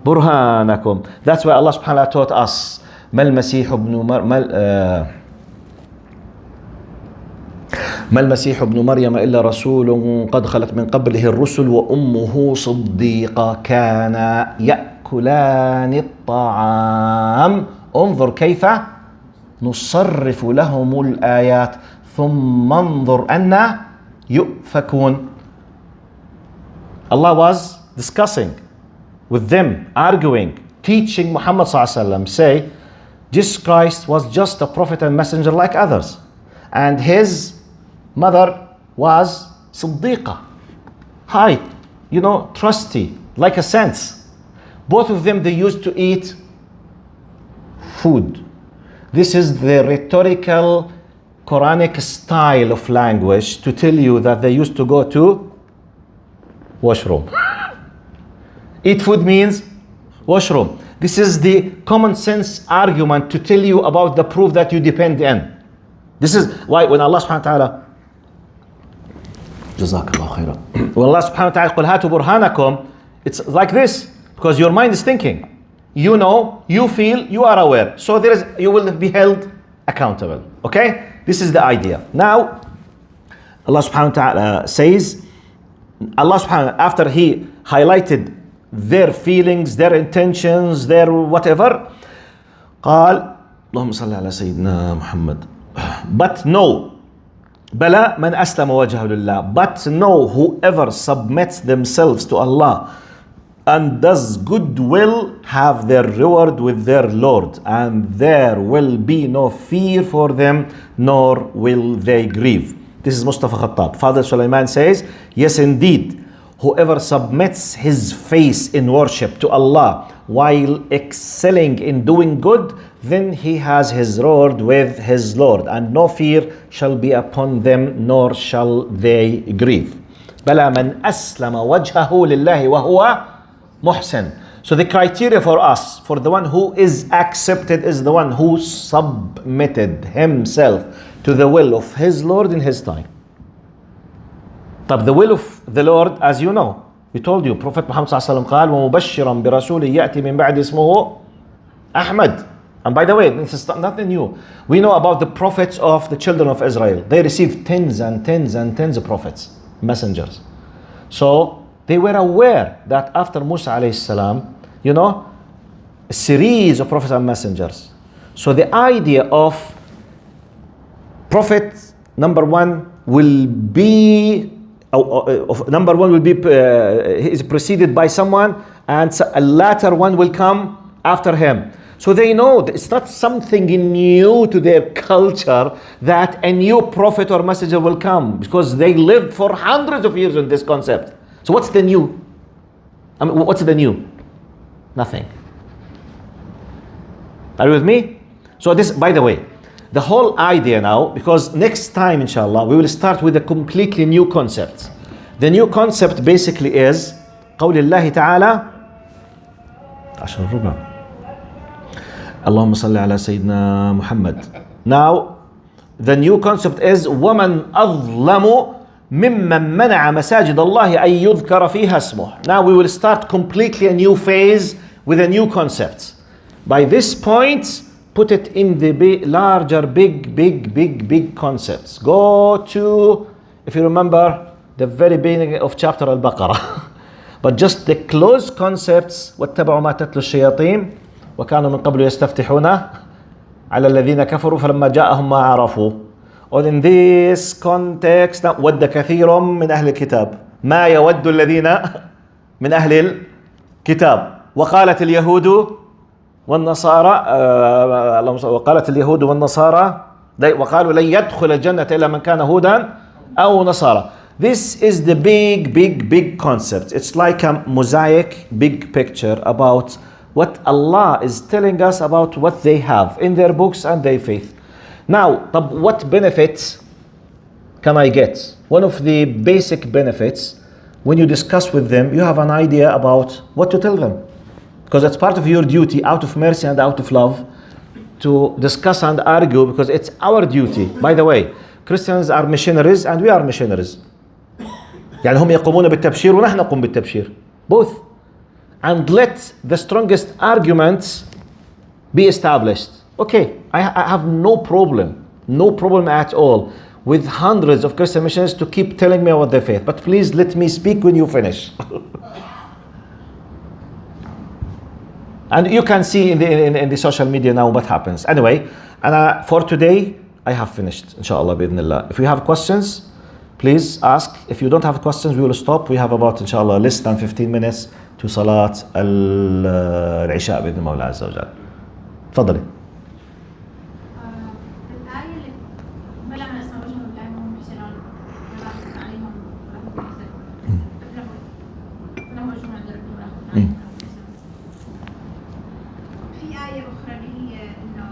burhanakum. That's why Allah subhanahu wa ta'ala taught us ما المسيح ابن مريم إلا رسول قد خلت من قبله الرسل وأمه صديقة كان يأكلان الطعام انظر كيف نصرف لهم الآيات ثم انظر أن يؤفكون. Allah was discussing with them, arguing, teaching Muhammad ﷺ, say Jesus Christ was just a prophet and messenger like others, and his mother was Siddiqa, high, trusty, like a sense. Both of them, they used to eat food. This is the rhetorical Quranic style of language to tell you that they used to go to washroom. Eat food means washroom. This is the common sense argument to tell you about the proof that you depend on. This is why when Allah subhanahu wa ta'ala Jazakallah khairan. When Allah subhanahu wa ta'ala قُلْ هَاتُوا بُرْهَانَكُمْ, it's like this, because your mind is thinking. You know, you feel, you are aware. So you will be held accountable. Okay? This is the idea. Now, Allah subhanahu wa ta'ala says, Allah subhanahu wa ta'ala, after He highlighted their feelings, their intentions, their whatever, قال اللهم صل على سيدنا محمد. But no, بلى من أسلم وجهه لله. But no, whoever submits themselves to Allah and does good will have their reward with their Lord, and there will be no fear for them, nor will they grieve. This is Mustafa Khattab. Father Sulaiman says, yes indeed, whoever submits his face in worship to Allah while excelling in doing good, then he has his reward with his Lord, and no fear shall be upon them, nor shall they grieve. بلى من أسلم وجهه لله وهو محسن. So the criteria for us, for the one who is accepted, is the one who submitted himself to the will of his Lord in his time. But the will of the Lord, as you know, we told you, Prophet Muhammad sallallahu alaihi wasallam قال ومبشرا برسول يأتي من بعد اسمه أحمد. And by the way, this is nothing new. We know about the prophets of the children of Israel. They received tens and tens and tens of prophets, messengers. So they were aware that after Musa alayhi salam, you know, a series of prophets and messengers. So the idea of prophet number one will be is preceded by someone, and a latter one will come after him. So they know that it's not something new to their culture that a new prophet or messenger will come, because they lived for hundreds of years in this concept. So what's the new? I mean, what's the new? Nothing. Are you with me? So this, by the way, the whole idea now, because next time inshallah we will start with a completely new concept. The new concept basically is قول الله تعالى 10:15 اللهم صل على سيدنا محمد. Now the new concept is ومن أظلم ممن منع مساجد الله أن يذكر فيها اسمه. Now we will start completely a new phase with a new concept. By this point, put it in the larger, big concepts. Go to, if you remember, the very beginning of chapter AlBaqarah. But just the close concepts, واتبعوا ما تتلو الشياطين وكانوا من قبل يستفتحون على الذين كفروا فلما جاءهم ما عرفوا. Or in this context, ود كثير من أهل الكتاب ما يود الذين من أهل الكتاب وقالت اليهود والنصارى وقالت اليهود والنصارى وقالوا لن يدخل الجنة إلا من كان هودا أو نصارى. This is the big concept. It's like a mosaic, big picture about what Allah is telling us about what they have in their books and their faith. Now, what benefits can I get? One of the basic benefits, when you discuss with them, you have an idea about what to tell them. Because it's part of your duty, out of mercy and out of love, to discuss and argue, because it's our duty. By the way, Christians are missionaries and we are missionaries. يعني هم يقومون بالتبشير ونحن نقوم بالتبشير. Both. And let the strongest arguments be established. Okay, I have no problem at all with hundreds of Christian missionaries to keep telling me about their faith. But please let me speak when you finish. And you can see in the social media now what happens. Anyway, and for today, I have finished, inshallah, bi'idhnillah. If you have questions, please ask. If you don't have questions, we will stop. We have about, inshallah, less than 15 minutes to Salat al-Isha بإذن الله عز وجل. تفضلي.
في آية أخرى اللي هي إنه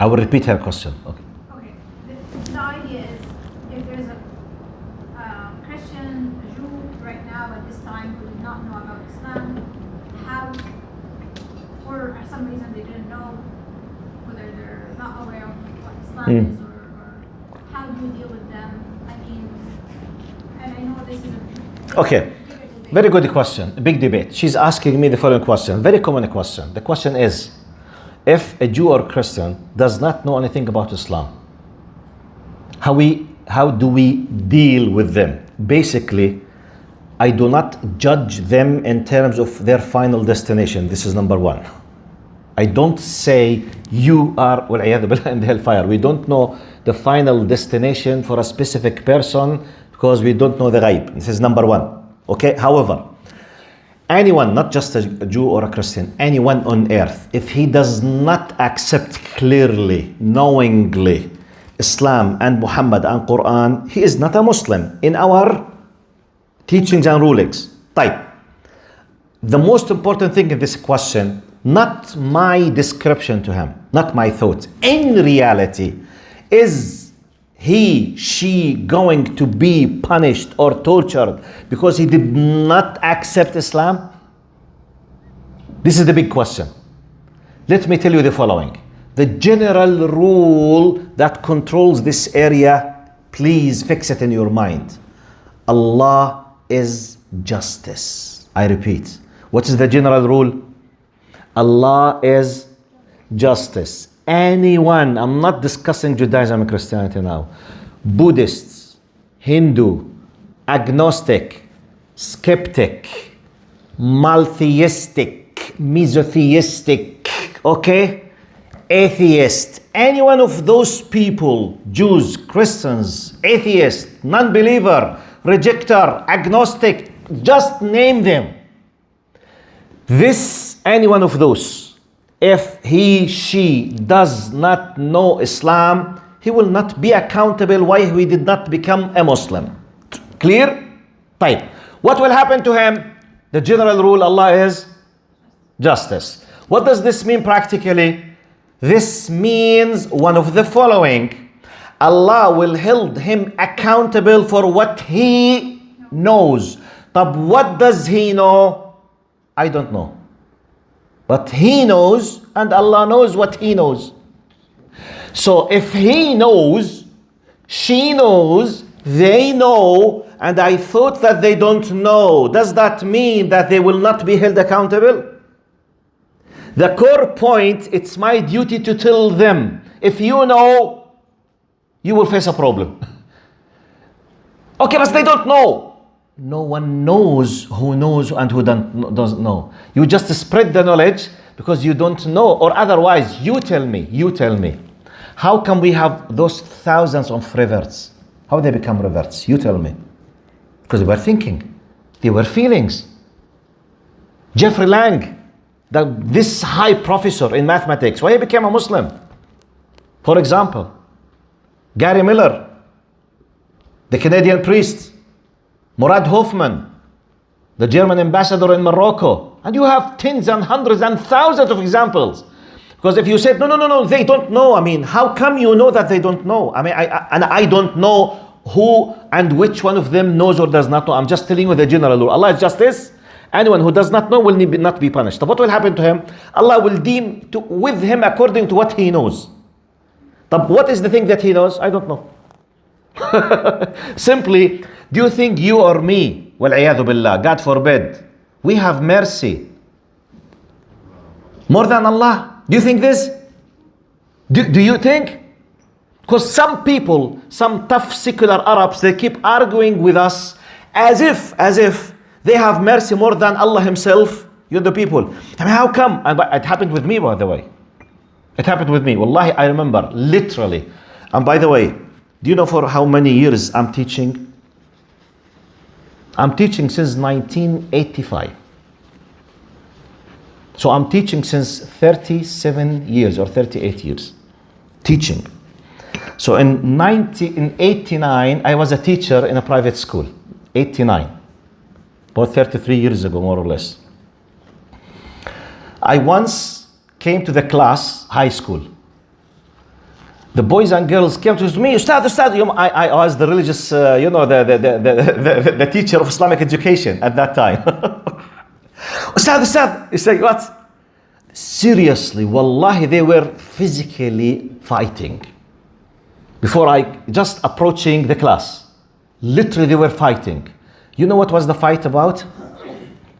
I will repeat her question. Okay.
okay, the idea is if there's a Christian, a Jew right now at this time who did not know about Islam, how, for some reason they didn't know, whether they're not aware of what Islam is, or how do you deal with them? I mean, and I know this is a
Okay. Very good question. A big debate. She's asking me the following question. Very common question. The question is, if a Jew or Christian does not know anything about Islam, how do we deal with them? Basically, I do not judge them in terms of their final destination. This is number one. I don't say you are in the hellfire. We don't know the final destination for a specific person because we don't know the ghaib. This is number one. Okay? However, anyone, not just a Jew or a Christian, anyone on earth, if he does not accept clearly, knowingly, Islam and Muhammad and Quran, he is not a Muslim in our teachings and rulings. Type. The most important thing in this question, not my description to him, not my thought. In reality, is he, she going to be punished or tortured because he did not accept Islam? This is the big question. Let me tell you the following. The general rule that controls this area, please fix it in your mind. Allah is justice. I repeat. What is the general rule? Allah is justice. Anyone, I'm not discussing Judaism and Christianity now. Buddhists, Hindu, agnostic, skeptic, maltheistic, mesotheistic, okay? Atheist. Any one of those people, Jews, Christians, atheist, non-believer, rejecter, agnostic, just name them. Any one of those, if he, she does not know Islam, he will not be accountable why he did not become a Muslim. Clear? Type. What will happen to him? The general rule, Allah is justice. What does this mean practically? This means one of the following. Allah will hold him accountable for what he knows. But what does he know? I don't know. But he knows, and Allah knows what he knows. So if he knows, she knows, they know, and I thought that they don't know, does that mean that they will not be held accountable? The core point, it's my duty to tell them, if you know, you will face a problem. Okay, but they don't know. No one knows who knows and who doesn't know. You just spread the knowledge because you don't know, or otherwise, you tell me. How can we have those thousands of rivers? How they become rivers? You tell me. Because they were thinking. They were feelings. Jeffrey Lang, this high professor in mathematics, why he became a Muslim? For example, Gary Miller, the Canadian priest, Murad Hoffman, the German ambassador in Morocco, and you have tens and hundreds and thousands of examples. Because if you said, no, they don't know, I mean, how come you know that they don't know? I mean, I don't know who and which one of them knows or does not know. I'm just telling you the general rule. Allah is justice. Anyone who does not know will not be punished. So what will happen to him? Allah will deem with him according to what he knows. But what is the thing that he knows? I don't know. Simply, do you think you or me, wal'iyadu billah, God forbid, we have mercy more than Allah? Do you think this? Do you think? Because some people, some tough secular Arabs, they keep arguing with us as if they have mercy more than Allah himself. You're the people. I mean, how come? And it happened with me, by the way. It happened with me. Wallahi, I remember, literally. And by the way, do you know for how many years I'm teaching? I'm teaching since 1985. So I'm teaching since 37 years or 38 years. Teaching. So in 89, I was a teacher in a private school. 89. about 33 years ago, more or less. I once came to the class, high school. The boys and girls came to me, Ustad, I was the religious, the teacher of Islamic education at that time. Ustad, he said, what? Seriously, wallahi, they were physically fighting. Before I just approaching the class, literally they were fighting. You know what was the fight about?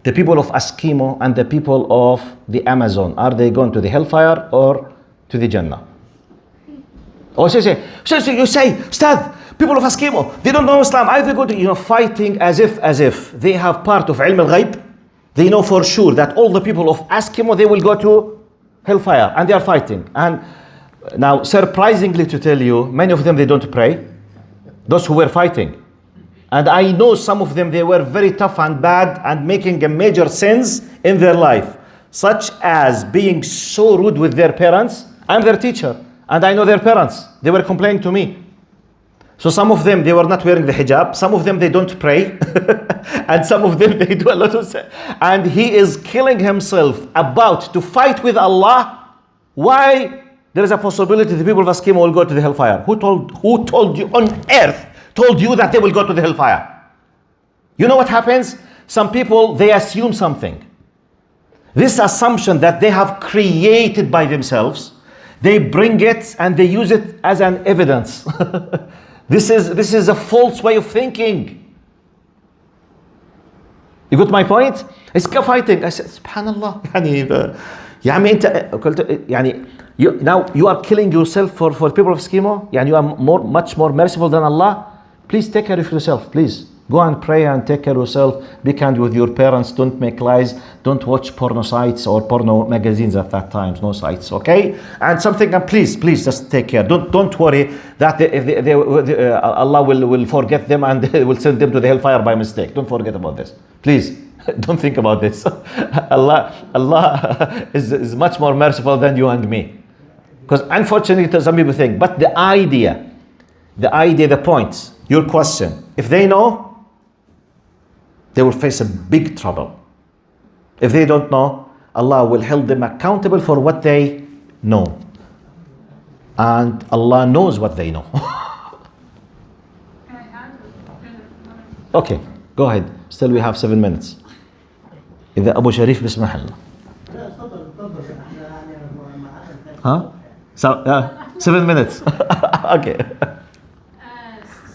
The people of Eskimo and the people of the Amazon, are they going to the hellfire or to the Jannah? Oh, you say, Ustad, people of Eskimo, they don't know Islam. Are they going to, fighting as if they have part of ilm al-ghaib? They know for sure that all the people of Eskimo, they will go to hellfire, and they are fighting. And now, surprisingly to tell you, many of them, they don't pray. Those who were fighting. And I know some of them, they were very tough and bad and making a major sins in their life, such as being so rude with their parents. I'm their teacher, and I know their parents. They were complaining to me. So some of them, they were not wearing the hijab. Some of them, they don't pray. And some of them, they do a lot of sin. And he is killing himself about to fight with Allah. Why? There is a possibility the people of Eskimo will go to the hellfire. Who told you on earth, told you that they will go to the hellfire? You know what happens? Some people, they assume something. This assumption that they have created by themselves, they bring it and they use it as an evidence. This is a false way of thinking. You got my point? It's fighting. I said, Subhanallah. Now you are killing yourself for people of Eskimo. You are much more merciful than Allah. Please take care of yourself. Please go and pray and take care of yourself. Be kind with your parents. Don't make lies. Don't watch porno sites or porno magazines at that time. No sites, okay? And something. And please just take care. Don't worry that Allah will forget them and will send them to the hellfire by mistake. Don't forget about this. Please. Don't think about this. Allah is much more merciful than you and me. Because unfortunately, some people think, but the idea, the points, your question, if they know, they will face a big trouble. If they don't know, Allah will hold them accountable for what they know. And Allah knows what they know.
Can I add?
Okay, go ahead. Still we have 7 minutes. إذا أبو شريف بسمح الله. Huh? So, 7 minutes. Okay.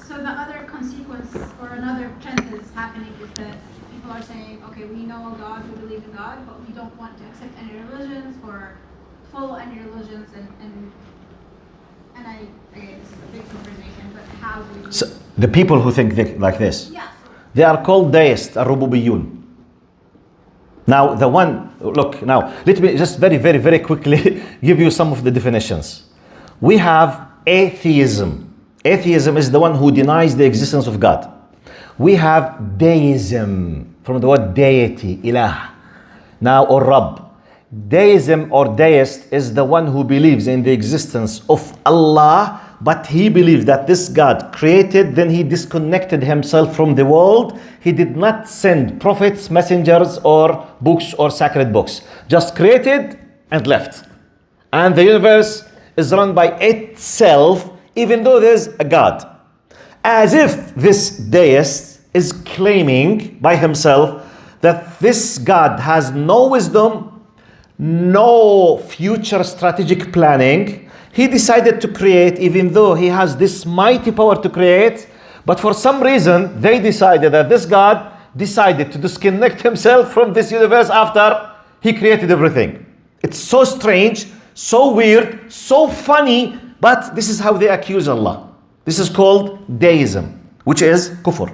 So the other consequence or another trend that's happening is that people are saying, okay, we know God, we believe in God, but we don't want to accept any religions or follow any religions, and this is a big conversation, but how do we...
So, the people who think like this,
Yes.
they are called deists, ar-rububiyyun. Now, let me just very, very, very quickly give you some of the definitions. We have atheism. Atheism is the one who denies the existence of God. We have deism, from the word deity, ilah. Now, or Rabb. Deism or deist is the one who believes in the existence of Allah, but he believed that this God created, then he disconnected himself from the world. He did not send prophets, messengers, or books or sacred books. Just created and left. And the universe is run by itself, even though there's a God. As if this deist is claiming by himself that this God has no wisdom, no future strategic planning. He decided to create, even though he has this mighty power to create, but for some reason they decided that this God decided to disconnect himself from this universe after he created everything. It's so strange, so weird, so funny, but this is how they accuse Allah. This is called deism, which is kufr.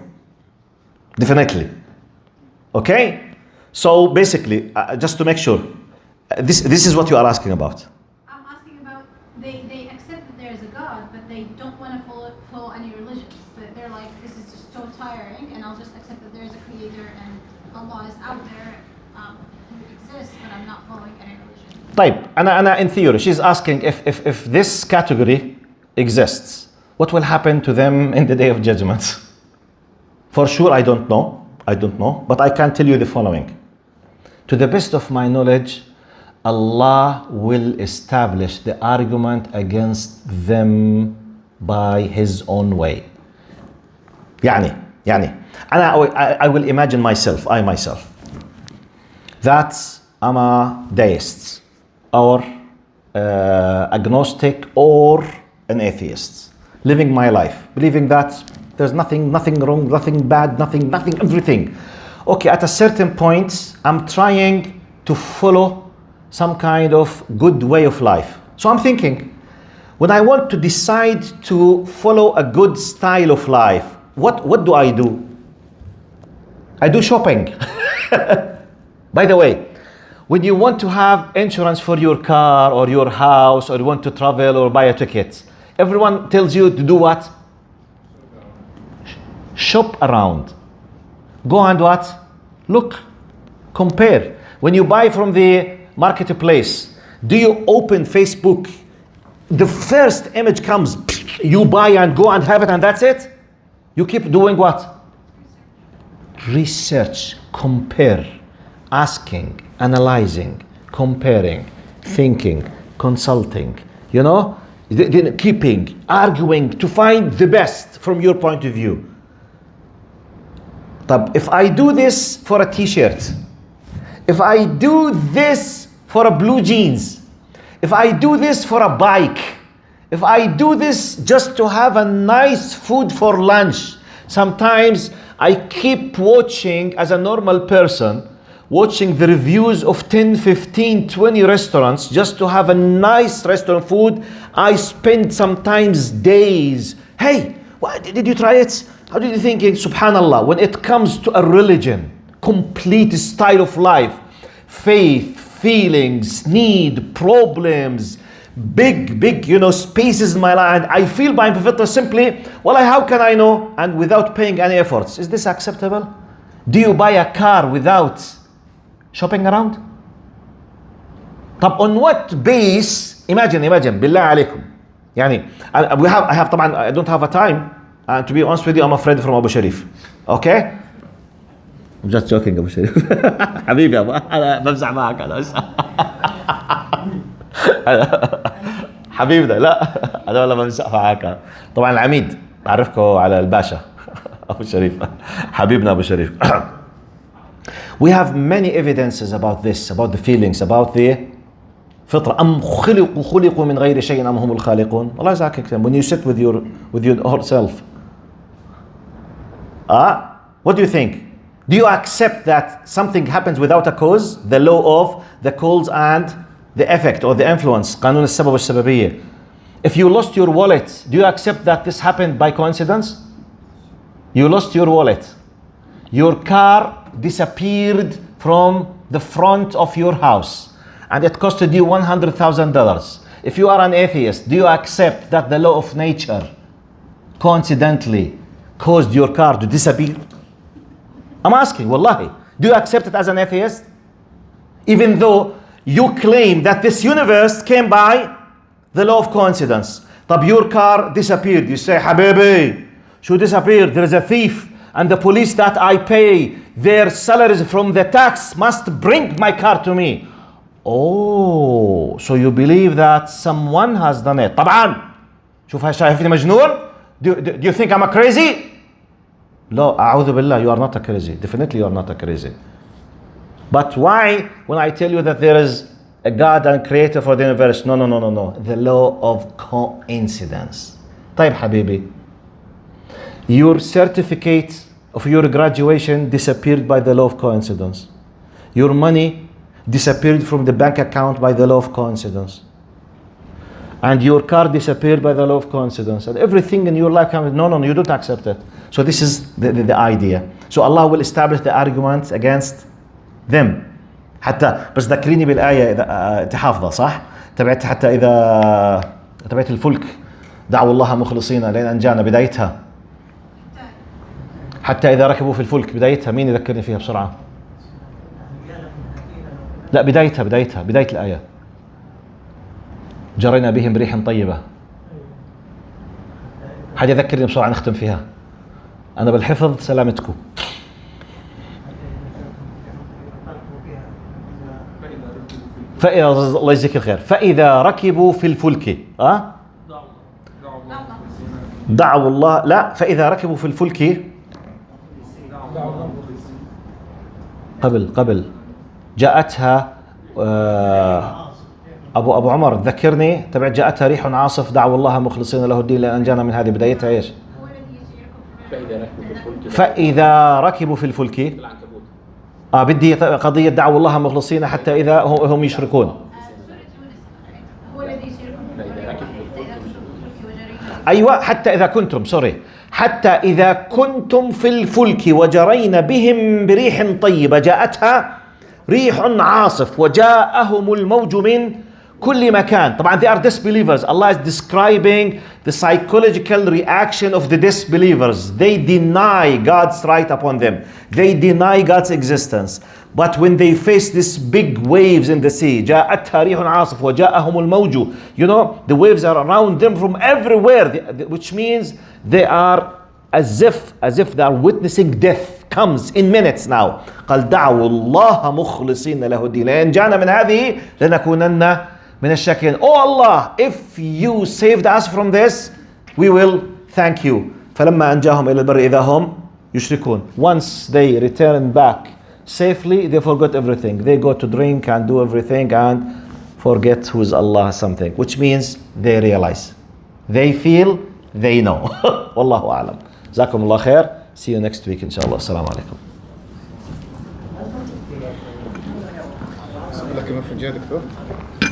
Definitely. Okay? So basically, just to make sure, this is what you are asking about.
They accept that there is a God, but they don't want to follow any religions. They're like, this is just so tiring, and I'll just accept that there is a creator and Allah is out there who exists, but I'm not following any religion.
طيب, أنا in theory, she's asking if this category exists, what will happen to them in the day of judgment? For sure, I don't know. I don't know, but I can tell you the following. To the best of my knowledge, Allah will establish the argument against them by His own way. يعني I will imagine myself, I myself, that I'm a deist or agnostic or an atheist, living my life, believing that there's nothing wrong, nothing bad, nothing, everything. Okay, at a certain point, I'm trying to follow some kind of good way of life. So I'm thinking, when I want to decide to follow a good style of life, what do? I do shopping. By the way, when you want to have insurance for your car or your house, or you want to travel or buy a ticket, everyone tells you to do what? Shop around. Go and what? Look, compare. When you buy from the marketplace, do you open Facebook? The first image comes, you buy and go and have it, and that's it? You keep doing what? Research, compare, asking, analyzing, comparing, thinking, consulting, keeping, arguing to find the best from your point of view. If I do this for a t-shirt, if I do this for a blue jeans, if I do this for a bike, if I do this just to have a nice food for lunch, sometimes I keep watching as a normal person, watching the reviews of 10, 15, 20 restaurants just to have a nice restaurant food. I spend sometimes days. Hey, did you try it? How did you think it? Subhanallah, when it comes to a religion, complete style of life, faith, feelings, need, problems, big, spaces in my life, and I feel by fitra simply, how can I know? And without paying any efforts. Is this acceptable? Do you buy a car without shopping around? On what base? Imagine, billah alaykum. I don't have a time. And to be honest with you, I'm a friend from Abu Sharif. Okay? I'm just joking, Abu Sharif. حبيبي أنا بمزح معك أنا حبيبنا لا أنا والله بمزح معك. طبعا العميد أعرفكم على الباشا أبو شريف حبيبنا أبو شريف. We have many evidences about this, about the feelings, about the فطرة. أم خلقوا من غير شيء أم هم الخالقون. الله يجزاك. When you sit with your whole self, what do you think? Do you accept that something happens without a cause? The law of the cause and the effect or the influence. قانون السبب والسببية. If you lost your wallet, do you accept that this happened by coincidence? You lost your wallet. Your car disappeared from the front of your house and it costed you $100,000. If you are an atheist, do you accept that the law of nature coincidentally caused your car to disappear? I'm asking, wallahi, do you accept it as an atheist? Even though you claim that this universe came by the law of coincidence. Your car disappeared. You say, Habibi, should disappear. There is a thief and the police that I pay their salaries from the tax must bring my car to me. Oh, so you believe that someone has done it. طبعا شوف شايفني مجنون? Do you think I'm a crazy? No, أعوذ بالله, you are not a crazy. Definitely you are not a crazy. But why, when I tell you that there is a God and creator for the universe? No. The law of coincidence. طيب حبيبي, your certificate of your graduation disappeared by the law of coincidence. Your money disappeared from the bank account by the law of coincidence. And your car disappeared by the law of coincidence. And everything in your life comes, no, you don't accept it. So this is the idea. So Allah will establish the argument against them. حتى بس ذكريني بالآية إذا تحافظها صح؟ تبعت حتى إذا تبعت الفلك دعوا الله مخلصين لين أنجانا بدايتها. حتى إذا ركبوا في الفلك بدايتها مين يذكرني فيها بسرعة؟ لا بداية الآية. جرينا بهم بريح طيبة. حد يذكرني بسرعة نختم فيها. أنا بالحفظ سلامتكم. فإذا الله يجزيك الخير، فإذا ركبوا في الفلك دعوا الله، لا، فإذا ركبوا في الفلك قبل جاءتها أبو عمر ذكرني تبع، جاءتها ريح عاصف دعوا الله مخلصين له الدين لأن أنجانا من هذه. بدايتها إيش؟ فإذا ركبوا في الفلك بدي قضية دعوا الله مخلصين حتى إذا هم يشركون. أيوة، حتى إذا كنتم حتى إذا كنتم في الفلك وجرين بهم بريح طيبة، جاءتها ريح عاصف وجاءهم الموج من كل مكان. طبعا they are disbelievers. Allah is describing the psychological reaction of the disbelievers. They deny God's right upon them. They deny God's existence. But when they face these big waves in the sea, جاءتها ريح عاصف وجاءهم الموج. You know, the waves are around them from everywhere, which means they are as if they are witnessing death comes in minutes now. قال دعوا الله مخلصين له الدين لأن جاءنا من هذه لنكونن من الشاكرين. Oh Allah, if you saved us from this, we will thank you. فلما أنجاهم إلى البر إذا هم يشركون. Once they return back safely, they forgot everything. They go to drink and do everything and forget who is Allah something, which means they realize, they feel, they know. والله أعلم. جزاكم الله خير. See you next week إن شاء الله. السلام عليكم.
لكن ما في دكتور.